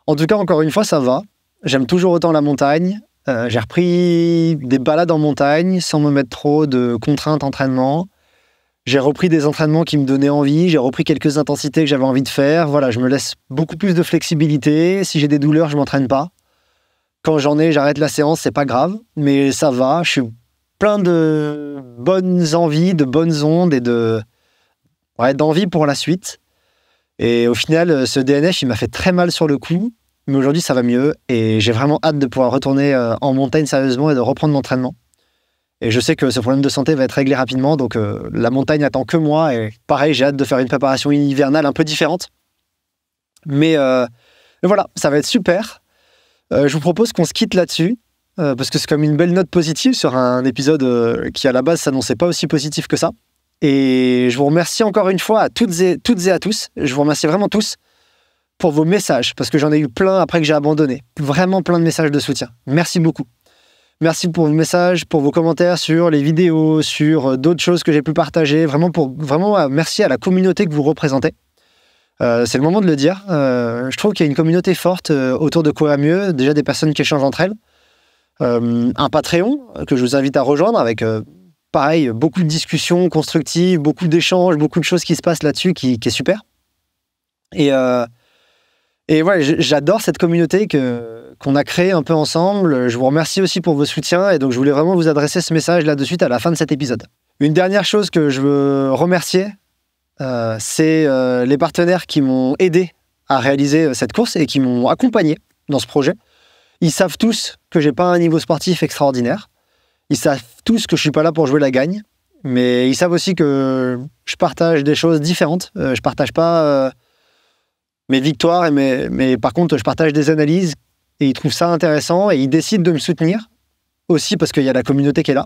En tout cas, encore une fois, ça va. J'aime toujours autant la montagne. J'ai repris des balades en montagne sans me mettre trop de contraintes entraînement. J'ai repris des entraînements qui me donnaient envie, j'ai repris quelques intensités que j'avais envie de faire. Voilà, je me laisse beaucoup plus de flexibilité. Si j'ai des douleurs, je m'entraîne pas. Quand j'en ai, j'arrête la séance, c'est pas grave. Mais ça va, je suis plein de bonnes envies, de bonnes ondes et d'envie pour la suite. Et au final, ce DNF, il m'a fait très mal sur le coup. Mais aujourd'hui, ça va mieux. Et j'ai vraiment hâte de pouvoir retourner en montagne sérieusement et de reprendre l'entraînement. Et je sais que ce problème de santé va être réglé rapidement, donc la montagne attend que moi. Et pareil, j'ai hâte de faire une préparation hivernale un peu différente. Mais Mais voilà, ça va être super. Je vous propose qu'on se quitte là-dessus, parce que c'est comme une belle note positive sur un épisode qui, à la base, s'annonçait pas aussi positif que ça. Et je vous remercie encore une fois à toutes et à tous. Je vous remercie vraiment tous pour vos messages, parce que j'en ai eu plein après que j'ai abandonné. Vraiment plein de messages de soutien. Merci beaucoup. Merci pour vos messages, pour vos commentaires sur les vidéos, sur d'autres choses que j'ai pu partager. Vraiment, merci à la communauté que vous représentez. C'est le moment de le dire. Je trouve qu'il y a une communauté forte autour de Courir Mieux, déjà des personnes qui échangent entre elles. Un Patreon que je vous invite à rejoindre avec, pareil, beaucoup de discussions constructives, beaucoup d'échanges, beaucoup de choses qui se passent là-dessus qui est super. Et ouais, j'adore cette communauté qu'on a créée un peu ensemble. Je vous remercie aussi pour vos soutiens et donc je voulais vraiment vous adresser ce message là de suite à la fin de cet épisode. Une dernière chose que je veux remercier, c'est les partenaires qui m'ont aidé à réaliser cette course et qui m'ont accompagné dans ce projet. Ils savent tous que j'ai pas un niveau sportif extraordinaire. Ils savent tous que je suis pas là pour jouer la gagne, mais ils savent aussi que je partage des choses différentes. Je partage pas mes victoires, mais par contre, je partage des analyses et ils trouvent ça intéressant et ils décident de me soutenir aussi parce qu'il y a la communauté qui est là.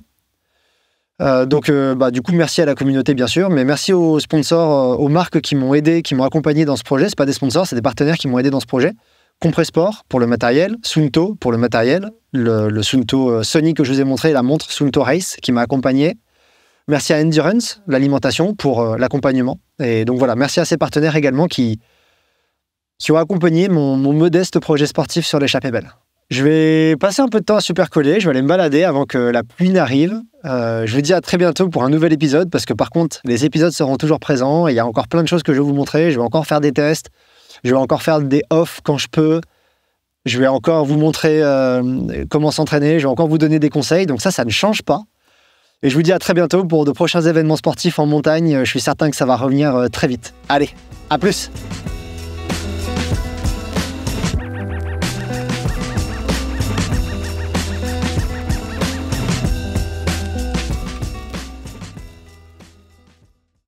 Donc, du coup, merci à la communauté, bien sûr, mais merci aux sponsors, aux marques qui m'ont aidé, qui m'ont accompagné dans ce projet. C'est pas des sponsors, c'est des partenaires qui m'ont aidé dans ce projet. Compressport pour le matériel, Suunto pour le matériel, le Suunto Sony que je vous ai montré, la montre Suunto Race qui m'a accompagné. Merci à Endurance, l'alimentation, pour l'accompagnement. Et donc voilà, merci à ces partenaires également qui ont accompagné mon modeste projet sportif sur l'échappée belle. Je vais passer un peu de temps à Super-Coller, je vais aller me balader avant que la pluie n'arrive. Je vous dis à très bientôt pour un nouvel épisode, parce que par contre, les épisodes seront toujours présents, et il y a encore plein de choses que je vais vous montrer, je vais encore faire des tests, je vais encore faire des off quand je peux, je vais encore vous montrer comment s'entraîner, je vais encore vous donner des conseils, donc ça ne change pas. Et je vous dis à très bientôt pour de prochains événements sportifs en montagne, je suis certain que ça va revenir très vite. Allez, à plus!